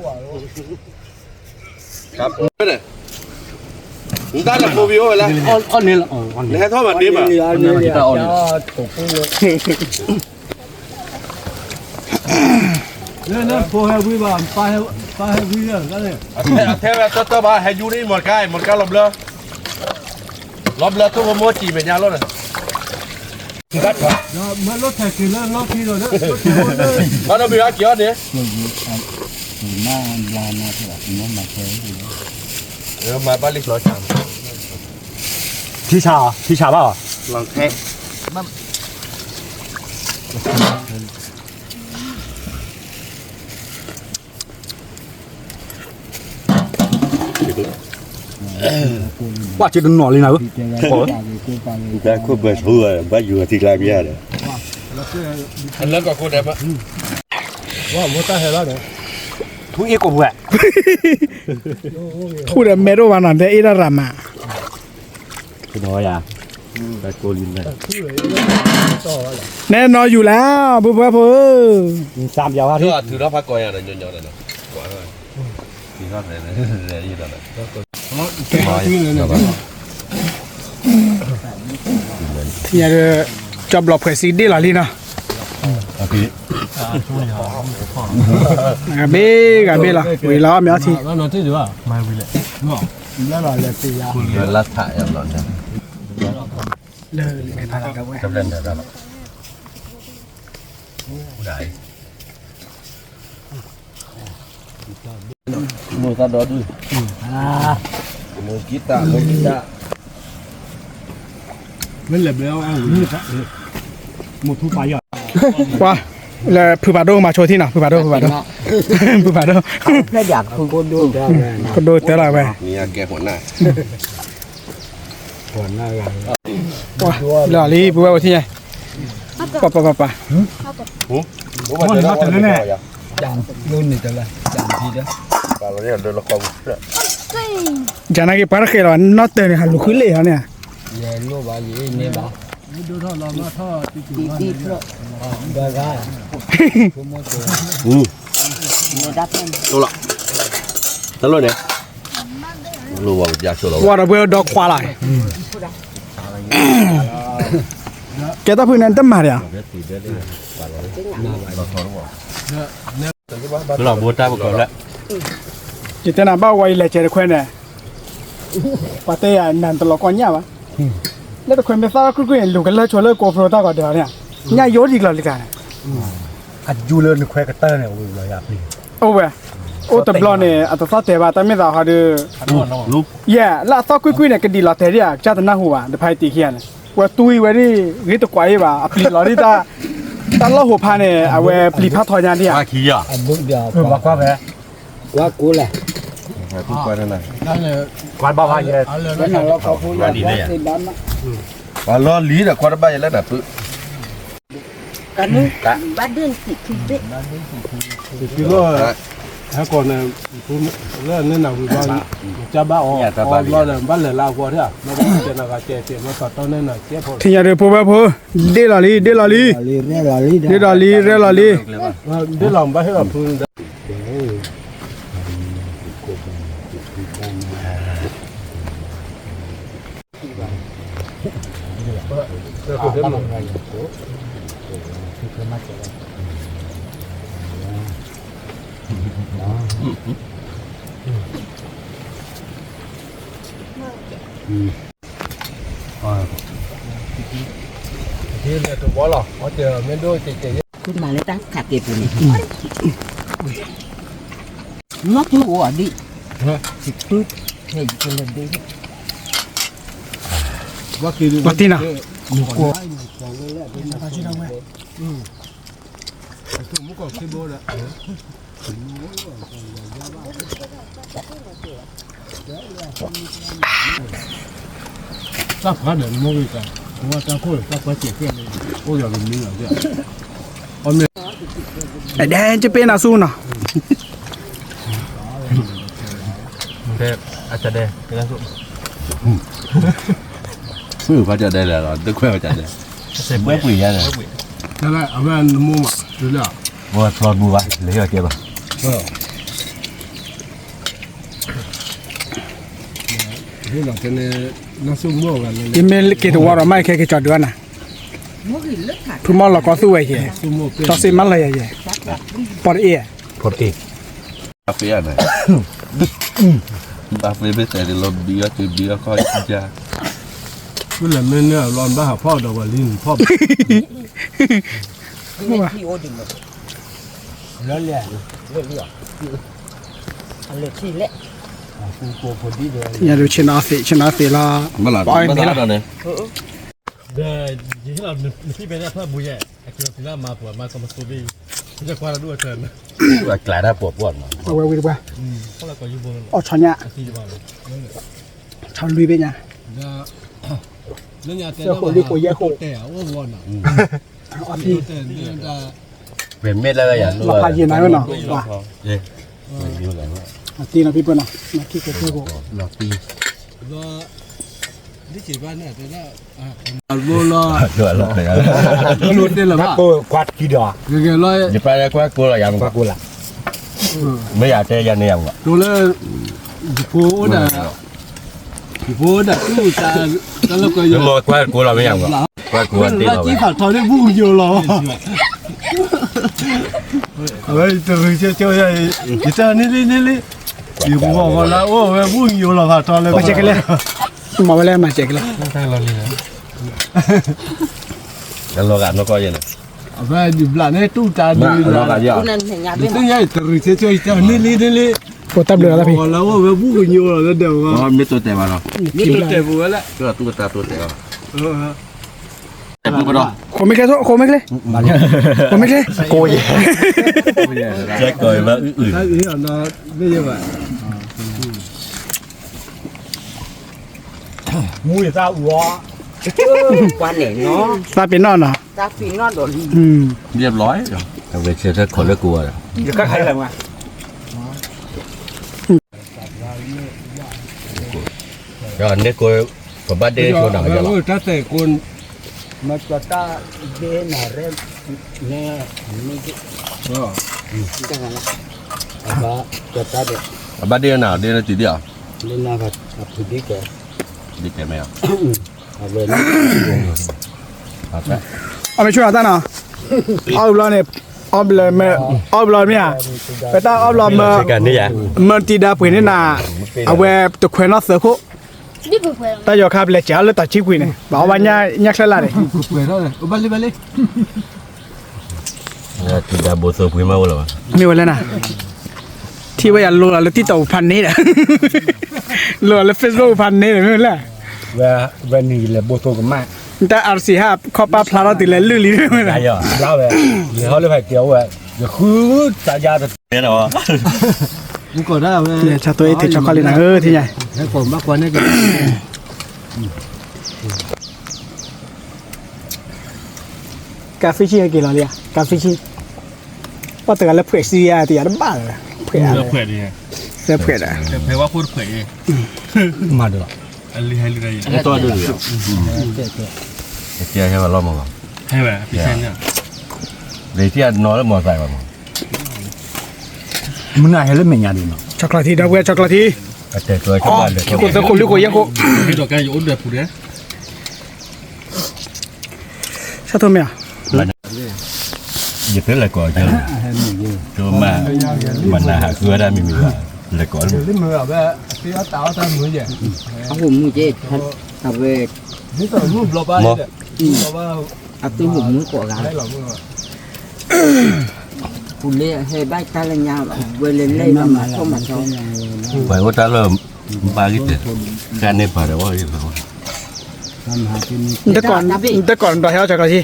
ครับเนี่ยchúng ta là cô biểu là On ni la. On ni. để thôi mà đi mà Đi cho cổ phụ luôn. Nên phô hay quý bà, ba hay quý rồi, cái này. theo tôi bảo hãy du đi một cái lọp lơ tôi mua chỉ về nhà luôn này Đó, mà nó thẻ thì nó khi rồi đó. bắt đầu bị ác kiểu đi Mà là nó thì nó mà thế thì mà bắt lịch lo chạm Thi cha ba. lòng khe Wa chi đừng nọ lên nào. đã có bờ thua bắt vừa thì làm gì đấy anh lớn có cô đẹp á Wow, mua ta hay đó đấy. Thu ye ko bua. พูดแต่เมโรวานันแต่อีรารามา cái đó à cái cô linh này แน่นอนอยู่แล้วปุ๊บปุ๊บเออ Sam ya wa thi. thứ đó phát coi à này nhỏ này quả thôi thì nó này gì đó này ที่ยาเด้อจับหลบเผยซีดีล่ะลีนะกะเบ้ล่ะเวลาเมียที Nó nói thế rồi à? Mai quý lệ. Ngọ. nó là thì ya. rồi lát thải em lọt ra เลยไม่พาราเว้ย chấp lên ra đấy mua ra đó đi mua kita Bên lệ béo ăn như thế. Một thu ba ya. ว่าแล้วผู้บาดโดมาโชว์ที่น่ะผู้บาดโดผู้บาดโด Nó giặt không có đuôi ra này. ก็โดแต่ละเว้ย Nia kẻ hỗn này ว่าล่ะลีปุ๊บปุ๊บที่ไงปะ bố bà chơi đó Nó có từ cái này. gì à? Chạm luôn này trở lại. Chạm gì đó. Kalau ni ada lokal. ဂျာနာကပါရခေလောနော်တဲ့ဟာလူခွေးလေဟာเนี่ย Ye lo ba ye ne ba. 你都他老妈他弟弟弟弟说， Ba ga. Como to.我打算 Tốt lắm. Tốt luôn nè. Lùa vào giá số đâu. ဝါရဘွေတော့ခွာလာကဲတော့ဖူးနေတမာရ Nó là bùa ta một còn lại. จิตนาบ้าไว้เลยเจอควนเนี่ยปาเตยนันตลอดก่อนเนี่ยปะแล้วตะควนไปซ่าคุยๆลูกกันเลยชวนเลยโกโปรตาก็เดี๋ยวเนี่ยเนี่ยโยดีกว่าลิกัน อัดยูเลนแควกเตอร์เนี่ยโอ้ยเราอยากนี่ โอ้เว้ยโอ้ตบลอเนี่ยอัตซ่าเตบาตะไม่ซาฮาดู Lúc เย่ละซ่าคุยๆเนี่ยก็ดีละแต่เนี่ยจัดหน้าหัวเดี๋ยวไปตีเขียนว่าตุยไว้ดิริตกวยบ่ะปลีลอดิตาละหัวพาเนี่ยเอาไว้ปลีพัดถอยยานเนี่ย ba khí à? Abuk dia บอก apa. ว่าแม่ Wa ku lah. Phải cũng quay thế này. กวนบ้าว่าเย่ Kena lo kau pula. Mandi dia ya? Dama. Kalau lý là qua bay là đập. kan badan sikit. คือว่าถ้าก่อนเนี่ยผมเรื่องนั้นน่ะคือว่าจะบ้าอ๋อเราเนี่ยบ้านเลยลาวกว่าเนี่ยเราบ้านเจนากาเจเจมาตัดต้นนั่นน่ะเจ๊พอ ทีนี้เดี๋ยวพูดไปพูดเดลาลี Lali dah. เดลาลี เดี๋ยวลองไปให้เราพูด ที่เนี่ยตัวบอลหรอเขาเจอเมนโดเจ๊ Kun mana tak kakek punya. Nak tu ada. Sikit. Hei, kalau dia ว่าคือ ปาตินา มุกมุกคือโบละ Sắp phát đến mua cái cả, mua ta khôi sắp phát triển cái này, ôi giờ mình đi ở đây. ไอ้แดงจะเป็นอาซูน่ะ Đẹp. À chả đẹp. Cái này Ừ, phải chờ đây là rồi, tôi quay vào chả đây. Sẽ bếp quỷ ra này. Cái này ở bên mua mà, được chưa? Mua lọt mua vậy lấy ở kia bà Cái là cái này nó sung mua cái ยิ này, เมลกิตวอร์ไม่แค่กิจจอดด้วยนะ mua cái lớp hạt พูดมอลก็สู้ไอ้เหี้ย sung mua จอดซิมันเลยไอ้เหี้ยปอดเอี่ย พอดเอก Cà phê à này. Cà phê biết sẽ lo bia từ bia coi ra. cái là bên này lon ba học phao đầu và linh phao, cái này thì ổn định rồi. Lo le. Ada sih lek. Ku pun di dia. อย่าดูชินาสิละ Mà là Bỏ em bắt đi ra nào. rồi này. เดี๋ยวยี่ห้อที่เป็นเพื่อบุญแย่ไอ้คือที่น่ามาปวดมาสมัครตัวดีจะคว้าเราด้วยเชิญ lại ra bột bột mà เอาไว้วิดีกว่า เพราะเราก็อยู่บน อ๋อช้อนเนี่ย ที่บ้าน ช้อนลุยไปเนี่ย แล้วเนี่ยแต่ เสื้อโคลิโคเยโค แต่ว่าวนอ่ะ อ๋อที่ แต่เนี่ยจะ về mết là vậy ราคาเย็นไหนวะเนาะว่า như vậy ตีนะพี่เปิ้ลเนาะมาที่เกิดเพื่อกู lọt đi ก็ที่จีบ้านเนี่ยแต่ละโบลา rồi lọt này หลุดได้หรอวะ cô quạt kia đỏ เงี้ยร้อย nhập ra đây quạt cô là dạng quạt cô là mấy giờ chơi gian này không ạ ตัวละโพดอ่ะโพดอ่ะตู้ตาแล้วก็อยู่ nhưng mà quạt cô là mấy dạng ạ quạt cô ăn tiền แล้ว rồi จีเขาทอได้บูอยู่หรอเฮ้ยจะไปเจอไอ้ที่ตานี่อยู่บอกว่าแล้วโอ้ยบูอยู่หรอค่ะทอเลย มาเช็คกันเลยมาไว้แล้วมาเช็คกันเลย Cái lo gạt nó coi vậy này. แม่อยู่บ้านนี่ตู้ตาดู Lo gạt gì à? Kunan hanya ตู้ใหญ่ตรึกเฉยๆเจ้านี่ โคตับเรือแล้วพี่ บอกแล้วว่าบูอยู่หรอแล้วเดี๋ยวว่า Nó biết tôi tè vào rồi. นี่ตัวเต็มหัวแล้ว Tức là tôi ta tôi tè vào. เออ Tè vào đó. โคไม่เคยโคไม่เคยโคไม่เคยโกย Chết cười mà ư ถ้าอีอันนั้นไม่ใช่แบบ mui ra ủa quan này nó ซาเป็นนอนเนาะ ta phi nó đổ đi. อืม Điệp lói. về chơi rất khỏi rất cua rồi các hay là mà rồi nếu cô có bắt đê cô nào cho nó ta sẽ con mà cho ta để nào rồi nghe mình cái đó cho ta để bắt đê nào đê là chỉ đi à lên nào phải đi cái mèo về nó Ame chua ta na. Oblo ne oblo me oblo me à. Phải ta oblo me cái này à me ti da pui ne na. Awe to khuen nó sơ ko. Đi bự khỏe. Ta yo khap le cha le ta chi pui ne. Ba ba nya khla la de. quê đó rồi bali thì đã bố sơ quý mau rồi Mi wala na. Ti wa ya lo la ti tau phan ne da. Lo la Facebook phan ne me la. và này là bố tô của mẹ Ta RC5 kho pa phla ti le lu li me la. giờ lao về thì họ lấy phải kéo về rồi khứ trả ra được thế nào cũng còn đó Ti cha tôi ti chocolate na ti nya. cái còn bác quan đấy cái Cà phê chi cái lo li à. Cà phê chi. Pa ta la phue si ya ti ya ba la. Phue ya. เผื่อดี Se phue da. เผื่อว่าพูดเผื่อ mà được อันนี้ให้เลยตัวดูดิเจียใช่ป่ะรอบมั้งให้แบบพี่เชนเนี่ยเลยที่น้อยแล้วมอใส่ป่ะมั้ง มึงไงให้เล่นเมียดีเนาะ Chocolate da we chocolate. แต่ตัวชาวบ้านเลย Ko ta ko lu ko ya ko. พี่ตัวแกอยู่อุ่นเดือดผู้เดียว Sa to me à. อย่าเพิ่งเลยก่อนเจอตัวมันน่าเกลือได้ไม่มีว่าเลยก่อน đến mưa về khi nó tạo ra mưa vậy ông hùng mua chết à về đến rồi mưa lọp ba lọp ba à tôi hùng mua của gái đấy là mưa phụ lê hay bay ta lên nhau về lên lên mà không mà thôi ไปว่าถ้าเราปากิเตการในป่าเดี๋ยวว่าอยู่ แต่ก่อนเราให้เอาจากอะไรที่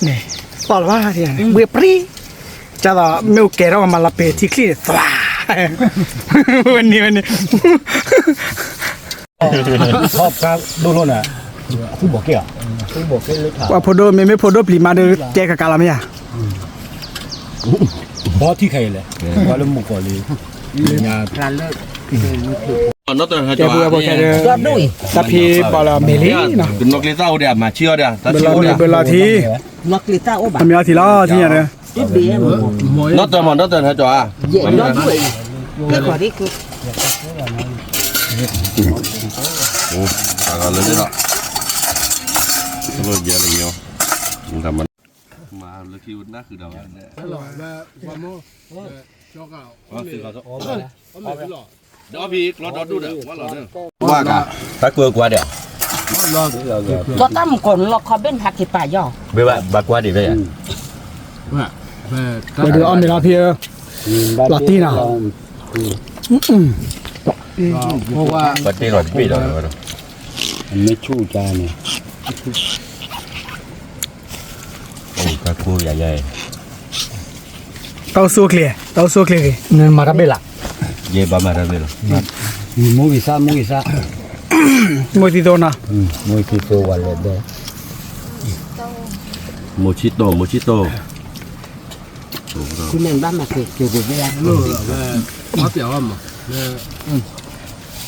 นี่ตอนว่าที่นี่เบื่อปรีจะต่อเมื่อแกเรามาลาเปที่คลีสว้าวันนี้ ชอบครับดูโน่นน่ะผู้บอกเกี่ยว ว่าพอดูไม่พอดูปลีมาเดือแจกกาลามีอ่ะ บอสที่ใครเลยว่าเรื่องหมู่ก่อนเลยงาน ra lớp นกตัวนั้น แกเบื่อบอกแกเดือ cho đuổi ตะพีบอลเมลี่เนาะ นกเลเต้าเดี๋ยวมาเชื่อเดี๋ยวถ้า เบ เชื่อ ล เดี๋ยว เบลที ngọt lì ta ô bà ทำยาทีล้อที่เนี่ยเด้อ ít biaนกตัวมันนกตัวนั้นจ่อ dễ nó đuổi cái quả đi cứ โอ้ตากันเลยจ้ะเราเยอะเลยเนาะทำมันมาเลยคิวน่าคือดาวเนี่ย thế rồi về qua mua cho cậu ก็คือเขา ôm này cái lọ เดี๋ยวพี่รถดูเดี๋ยวว่าเราเนี่ยว่ากันถ้ากลัวกว่าเดี๋ยว cho ta một con lọ khó bên hạt thì phải do ไม่ว่าบากว่าดีไปอ่ะ về ไปดูอ้อมเมลาพีลาตีน่ะ เพราะว่า ปฏิหารปีเดียว ไม่ชู้จาเนี่ย โอ้ตะกูใหญ่ เต้าสู้เคลียร์ เงินมารับไปละ ๆเย่บ้ามาแล้วเลย มูวิซ่า มวยตีโดนะ มูที่ตัววันเลยเด้อ โมชิโต thì mình ba mặt thì kiểu về ăn lừa về nó tiểu âm mà về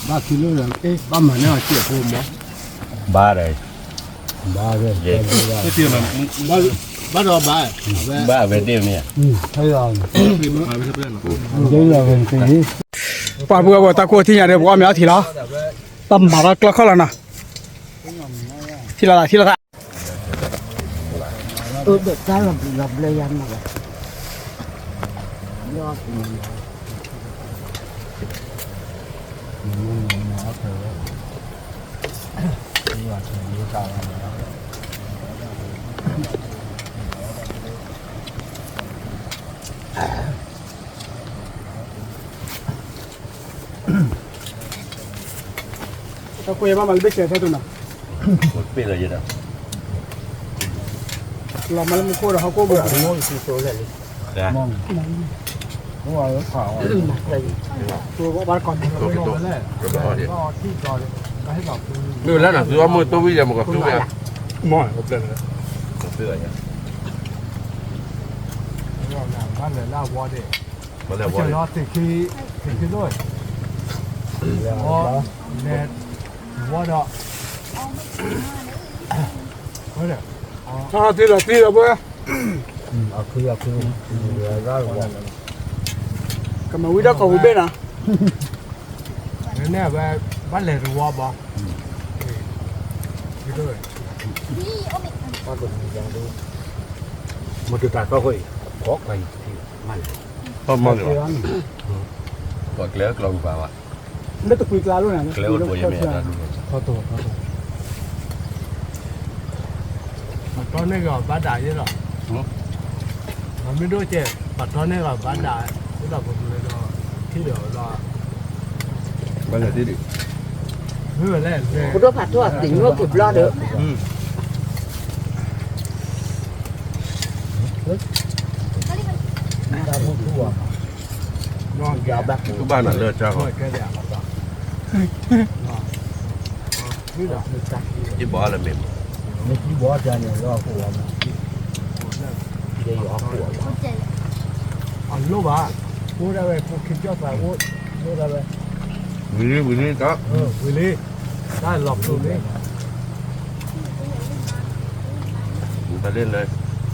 ba kilo là cái ba mà nó chỉ phù mà บ้าเลย บ้าเลย เย่ ba ba rồi ba về บ้าเวทีเนี่ย thấy rồi thì mới phải biết là đấy là vấn đề ป่าบัวบอกตะกัวที่เนี่ยเดี๋ยวบอกว่าเมลาทีล้อตั้มมาแล้วก็เข้าแล้วนะทีละ được ra là lây ăn mà doตะกัวบ้ามันไม่เสียใช่ตัวน่ะ หมดปีเลยจ้ะ เรามาแล้วมันโคตรเขาโคตรเบื่อ นะ ตัวบ้านก่อน ดูแล้วนะคือว่ามือตัววิ่งมากับตัววิ่ง หม้อ เสื้อเนี่ย บ้านเลยล่าวอเด มาแล้ว จะรอติดขี้ด้วย哦，那我的，我的，啊，对了不？干嘛为了搞不变啊？人家把来的我吧，这个。một cái tài có hội có quay mạnh ชอบมากเลยว่ะกดเกลือกลงไปว่ะ Nó tụi quỳ luôn à? เกลือตัวยังไม่ได้ดู เขาตัวตอนนี้ก็บ้านด่าเยอะหรอมันไม่รู้เจ๊ปัดตอนนี้ก็บ้านด่าที่เราผมเลยก็ที่เดี๋ยวรอ บ้านไหนที่ดิ ไม่เป็นไรเลย Cô đốt hạt thôi, tỉnh nó kịp lo được. นอนยาวแบบ ทุกบ้านน่ะเลิศจ้า โอ้ยแค่เดียวครับนี่เหรอ ที่บอกอะไรเมม mấy chú bó ra này lo của mà đây họ của อ๋อรู้ป่ะพูดได้ไหมพูดคิดยอดไปพูดรู้ได้ไหม วิลลี่ก็ วิลลี่ได้หลอกตัวนี้ ไปเล่นเลย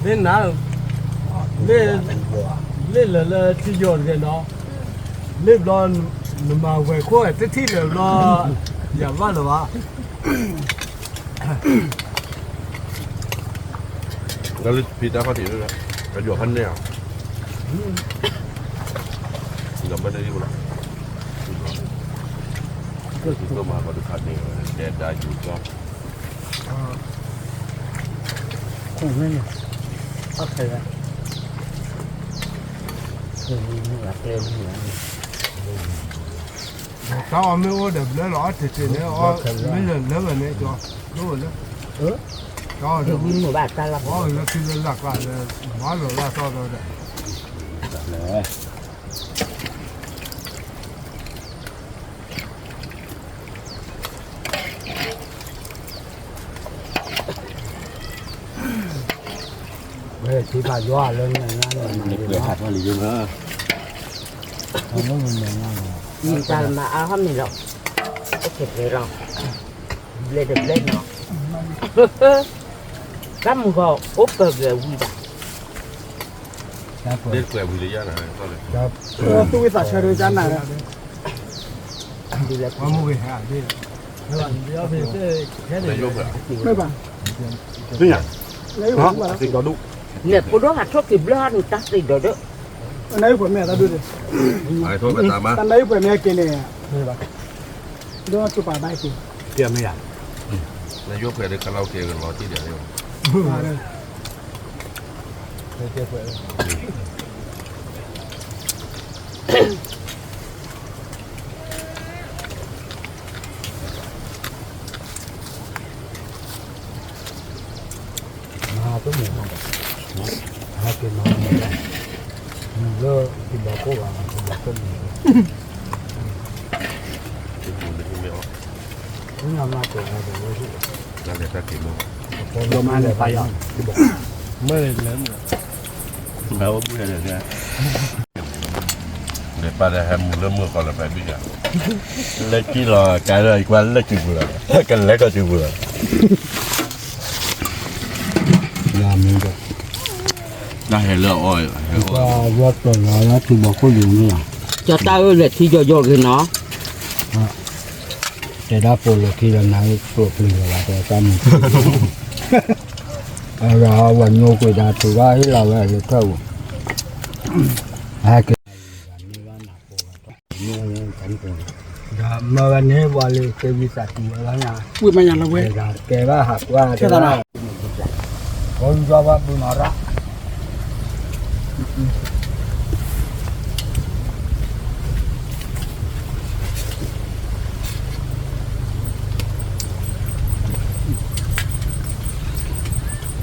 เล่นนะเล่นเลยที่โยนกันเนาะเล่นรอนมาเว้ยขั้วที่เหลือรออย่าว่าหรอวะ แล้วพีตาเขาถือด้วยนะกระโดดพันเนี่ยเราไม่ได้อยู่หรอกก็มาดูคันนี้แดดได้อยู่ก็ không nên có thể là thì là lên sao mà mua được nó lỏ thì nó mấy lần lớn rồi này cho đúng rồi đó cho Thì được nhưng mà bà ta là bỏ nó khi nó lạc lại là bỏ rồi ra sao rồi đấy bây giờ chỉ bà doa lên này nhaเกลือขัดว่าหรือยังไง không có người này nha nhìn ta mà áo hôm này rồi. Có thịt về rồi. Lên được lên nó. Cắm gò ốp cờ về quy bà. เล่นเกลือวิลลี่นะก็เลย Tôi phải chơi đôi chân này. Đi là mà mua về hả đi giờ về cái นายกเหรอ Mấy bạn? thế nhỉ Lấy đó của bà. thì có đủ nè cô đó hạt thuốc kịp lo người ta gì rồi đó. Lấy của mẹ ta đưa đi. ไอ้โทษไปตามมา Ta lấy của mẹ kia này. Đó chụp bà bay kìa. tiền này à นายกเคยได้คาราโอเกะกันรอที่เดียว À đây. mà có nhiều không hai cái nó lơ thì bà cô bà con ที่คุณได้ที่ไม่ออก cũng làm mà tuổi này rồi chứ นั่นแหละถ้าเกิดมั้ง còn mà để bay à ไม่ได้เล่น แล้วเบื่อเลยเนี่ยเดี๋ยวป้าได้แฮมเริ่มมือก่อนแล้วไปบิ๊กอ่ะเล็กกี่รอการอะไรกว่าเล็กกี่เบื่อกันเล็กก็จะเบื่อ làm mình được น่าเห็นเลือดอ้อย qua vớt rồi nó thì bà có dùng nữa Cho ta ơi là thì cho cái nó. để đáp phụ là khi là nãy tuột lì là để tâm rồi vẫn ngô quỷ đạt thì ra hết là về được đâu hai cái màวันนี้วันนี้เคยวิสัชแล้วนะ Ui mà nhà là quê. แกว่าหักว่า เชื่อตาหน่อย คนชอบว่าบุญหระ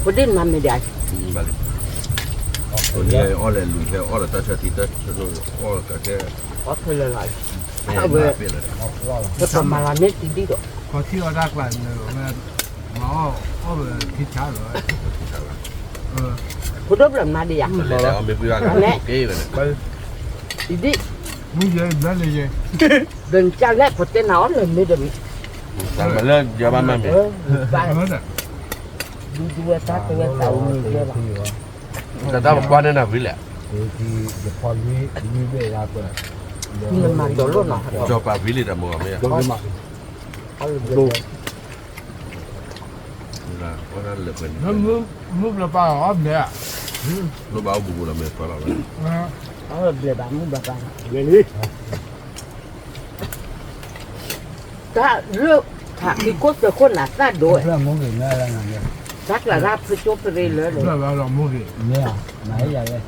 Có đến mà mày đại. มาเลยตัวนี้อ้อเลยลุยแค่อ้อเลยตัดชาติตัดชนอ้อแต่แค่ Có thôi là lại. ไม่เปลี่ยนเลย Cái phần mà là nét đi đi rồi. พอที่เราได้กว่าเนี่ยหมอเอาไปคิดช้าเลย Cô đốt làm mà đi à. แล้วไม่พูดกันโอเคเลย Đi đi. มึงเยอะนั่นเลย เดินจ้าแรกพอเต้นหนอนเลยไม่เดิน แต่มาเลิกเยอะบ้านมัน ไป นั่นแหละ ดูตัวตาตัวเต่ามีเยอะละ แต่ถ้าบ้านนั่นน่ะวิแหละ นี่มันมาโดนรถหน่อย จอปาวิลิตอะมัวไม่อะ เอาเลย นะว่านั่นเหลือเป็น มึงละป้าอ๋อเนี่ย รูปเอาบุบุละเมตรเราเลย เอาเลยแบบมึงแบบเดี๋ยวนี้ถ้าเลือกถ้าที่โคตรคนหนาซาโดย เรื่องมึงเห็นอะไรนั่นเนี่ย สักละรับคือจบไปเลยเลย เพื่อเรามึง เนี่ยไหนใหญ่เลย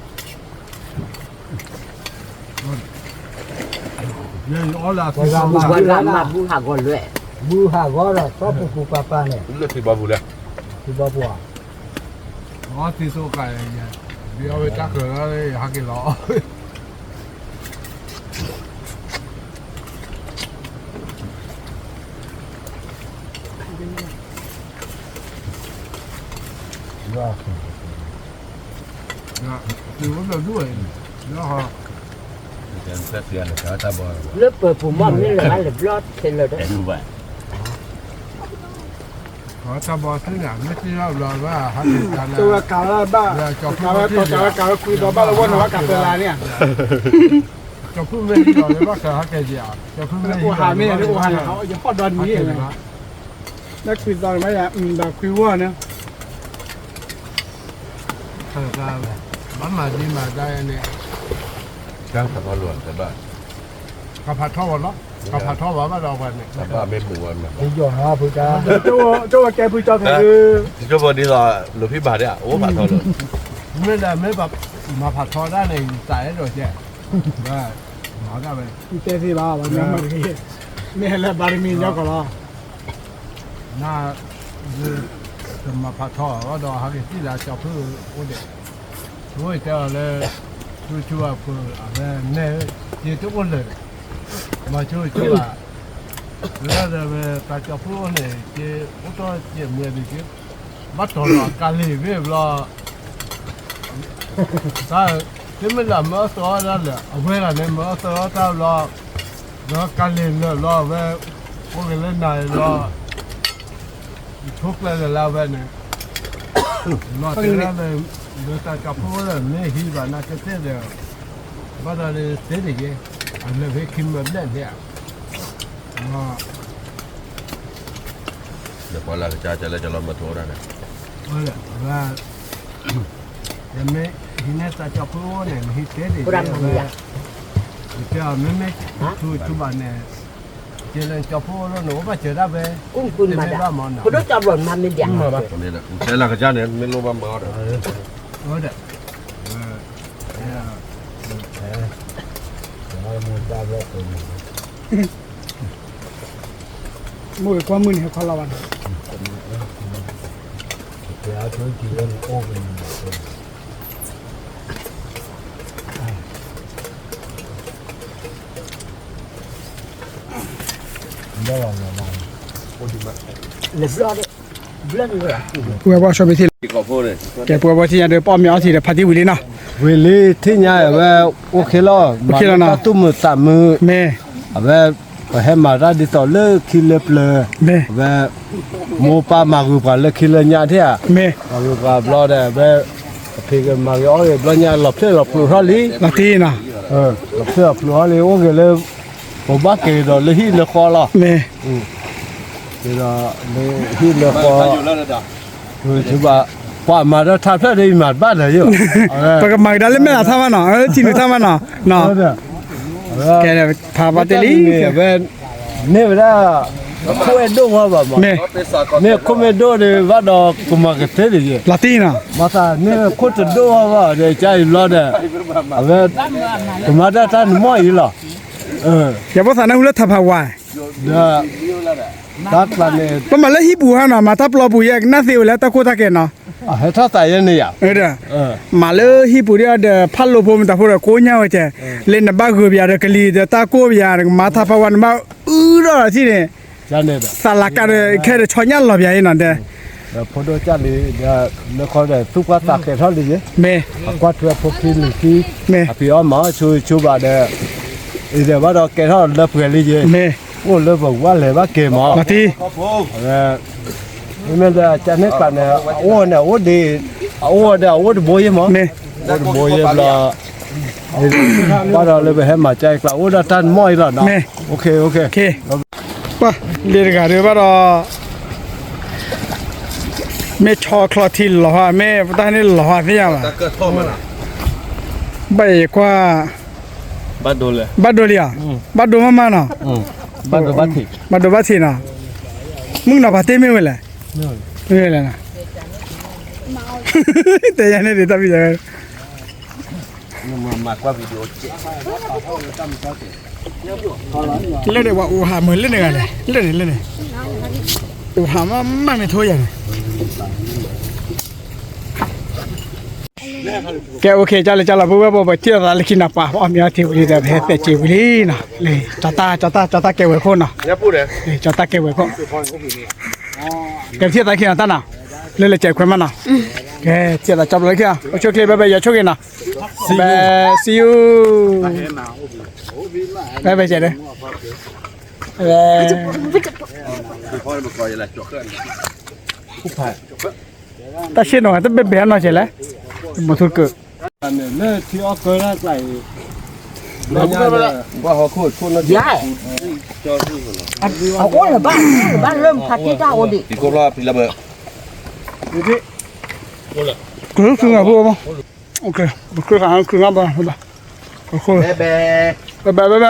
ยังอ๋อละ บุกวันมาบุหาก่อนเลย บูฮาก็แล้วก็ปูปาปาเนี่ย เลือกที่บ้าบุเลย ที่บ้าบัว อ๋อที่สุดกันเนี่ยเดี๋ยวไปจักรเลยฮักกิล้อ ว่า นะคือว่าเราด้วยแล้วฮะ เดือนเดือนเลยแต่บ่ เลือกเปิดผมว่าไม่เลยอะไรรอดเสร็จเลย แต่ดูไป ขอตาบอซึ่งอ่ะไม่ใช่เราว่าฮักกิกันนะ ตัวกาลบ้า จบ กาลตัวกาลคุยตัวบ้าแล้วว่ากับเวลาเนี่ย จบเพิ่งไม่ที่เราเลยว่าเกิดฮักกิจ้าจบเพิ่งไม่ โอหาไม่ได้โอหาเขาอย่าพอดอนนี้เลยนักคุยตอนไม่อะดาคุยว่าเนี่ย เออครับมันมาดีมาได้เนี่ย จ้างแต่พอหลวงแต่บ้าน กับผัดทอดเนาะกับผัดทอดว่าเราวันเนี่ย แต่บ้านไม่บุวันนะ ที่ยอฮาพุจ้า เจ้าแกพูดจอคือ ก็พอดีรอหรือพี่บาทเนี่ยโอ้บาททอเลย ไม่ได้ไม่แบบมาผัดทอดได้ในสายโดยแท้ได้หมอได้ไป เจ้าสิบ้าวันนี้มาที่นี่แหละบารมีเจ้าก็รอ น่าจะมาผัดทอดว่าดอกฮักกิที่เราจะเพื่อโอ้เด็กช่วยเจ้าเลยช่วยเพื่ออะไรเนี่ยยี่ทุกคนเลยมาช่วยแล้วเดี๋ยวตาจะพูดเนี่ยเจ้าตัวเจ้าเมียดิเจ้าบัดตัวละการลีเว็บละถ้าที่มันละมาสอนนั่นแหละเอาไว้ละเนี่ยมาสอนถ้าละการลีเนี่ยละเว้พวกเล่นไหนละทุกเรื่องละเว้เนี่ยละที่นั่นเลยเดี๋ยวตาจะพูดเลยเนี่ยฮีบาน่าจะเสียเดียวบัดเลยเสียดีเจ้อันนี้เวคิมแบบนั้นเนี่ย เดี๋ยวพอเราจะเลยจะลองมาโทรได้นะ Olha, lá. Também, nessa chapua, né? Hitele. Então, mesmo tu né? Que ele chapua não vai tirar bem. กุ้งคุณมาดาคุณต้องจับหล่นมาไม่เดียว ตรงนี้แหละใช้หลักการเนี่ยไม่รู้ว่ามาอะไร Olha. มือความมือเนี่ยเขาละวัน แล้วช่วยกินโอ้เป็น ได้หรอมา เรียบร้อยเรื่องเลย ปัวบ่ชอบไปที่ ขอพูดเลย แกปัวบ่ที่เดี๋ยวป้อมยาวที่เดี๋ยวพัดที่วิลีเนาะ เวลีที่ใหญ่แบบโอเคแล้วตุ้มตามมือ แม่ แบบให้มาได้ดีต่อเลิกคิดเล็บเลย แม่ แบบโมปามากูกันเลิกคิดเลยเนี่ยที่อ่ะ แม่ มากูกันรอได้แบบพี่กันมาอยู่อ้อยบล็อกเนี่ยหลบเสื้อหลบปลุกฮอลลี่ ลาตีเนาะ หลบเสื้อปลุกฮอลลี่โอเคเลยผมบ้าเกย์ดอเลยที่เลยคอละ แม่ เดี๋ยวเลยที่เลยคอ อยู่แล้วนะจ๊ะ คือถือว่าว่ามาแล้วทับแท้ได้มาบ้านเลยอยู่ ปากมาได้เลยแม่ล่ะท่ามันเนาะที่นี่ท่ามันเนาะเนาะแกเนี่ยพาบาเตลี เนี่ยเป็นเนี่ยเวลาคุยดูว่าแบบ แม่ เนี่ยคุยดูเลยว่าดอกกุมากระเทยเลย ลาตีเนาะ มาตาเนี่ยคุยดูว่าเดี๋ยวใจร้อนเนี่ยเอาไว้กุมารได้ท่านมั่วอยู่หรออย่าบ่ทันนะฮู้ละทับพาวาย เดี๋ยวตักละเนี่ย ปะมาละฮิบูฮะเนาะมาทับลอบูยกนาซิวแล้วตะโคตะแกเนาะ ให้ท่าใส่ยังเนี่ย เด้มาเลยฮิบูเดียเดพัลโลโพมตะโพระโกญาว่าเจเล่นบะกูเบียเดกลีเดตาโกเบียมาทับพาวันมารอที่เนี่ย จันเนี่ย สาลากะแค่ชอญันลอเบียนั่นเด้ พอดูจันเลยเดี๋ยวแล้วเขาได้ทุกว่าตักแค่เท่านี้ แม่ กวาดเพื่อพกกินที่ แม่ พี่อ้อมมาช่วยบาด อีเดี๋ยวว่าเราแกทอดเลือเผื่อเลยเยอะ เม่ โอ้เลือบอกว่าเลยว่าเกมอ๋อ มาที มันจะเนี่ยกันเนี่ยโอ้เนี่ยโอ้ดีโอ้เดี๋ยวโอ้ดีบอยมั้ง เม่ โอ้ดีบอยละว่าเราเลยไปให้มาใจกล่าวโอ้ด้านม้อยละเนาะโอเค โอเคป่ะเรียกกันเดี๋ยวว่าเราเม่ชอคลอทิลหรอฮะเม่ตอนนี้หรอฮะที่ยังล่ะ เกิดพ่อมันอ่ะ ใบกว่า บ้านโดนเลย บัดโดเลียบัดโดมาเนาะ บ้านตัวบ้านที่ บัดโดบัดทีน่ะมึงน่ะบ่เต้ไม่เว้ยแหละไม่เว้ยแหละนะแต่ยังนี่ตาพี่จัง มากกว่าวิดีโอเจ๊ เล่นได้ว่าอูหาเหมือนเล่นยังไงเลยเล่นนี่อูหามันไม่โทษอย่างแกโอเคจ้าเลยจ้าละบ่บ่ที่เราเลยกินน่ะป่ะอ้อมยาที่วิแต่เฮ็ดแต่จีวิลีน่ะเลยจอตาแกไว้คนน่ะ อย่าพูดเลย เลยจอตาแกไว้คนแกที่ตาขี้น่ะตาน่ะเลยใจควมันน่ะแกที่ตาจับเลยขี้อ่ะโอเคบ๊ายบายอย่าชกกันน่ะ see you บ๊ายบายเจ๊เด้พ่อมาก่อยอะไรจบกัน ta xin nói ta bé nói chỉ lấy một thôi cự เนี่ยที่ออกเกินอะไร ว่าเขาพูดนะ dạ ủa là ba lâm phạt cái tao đi ปีกรอบปีระเบิด cứ cứ ngả vô không ok cứ ngả ba ok bé bé bye bye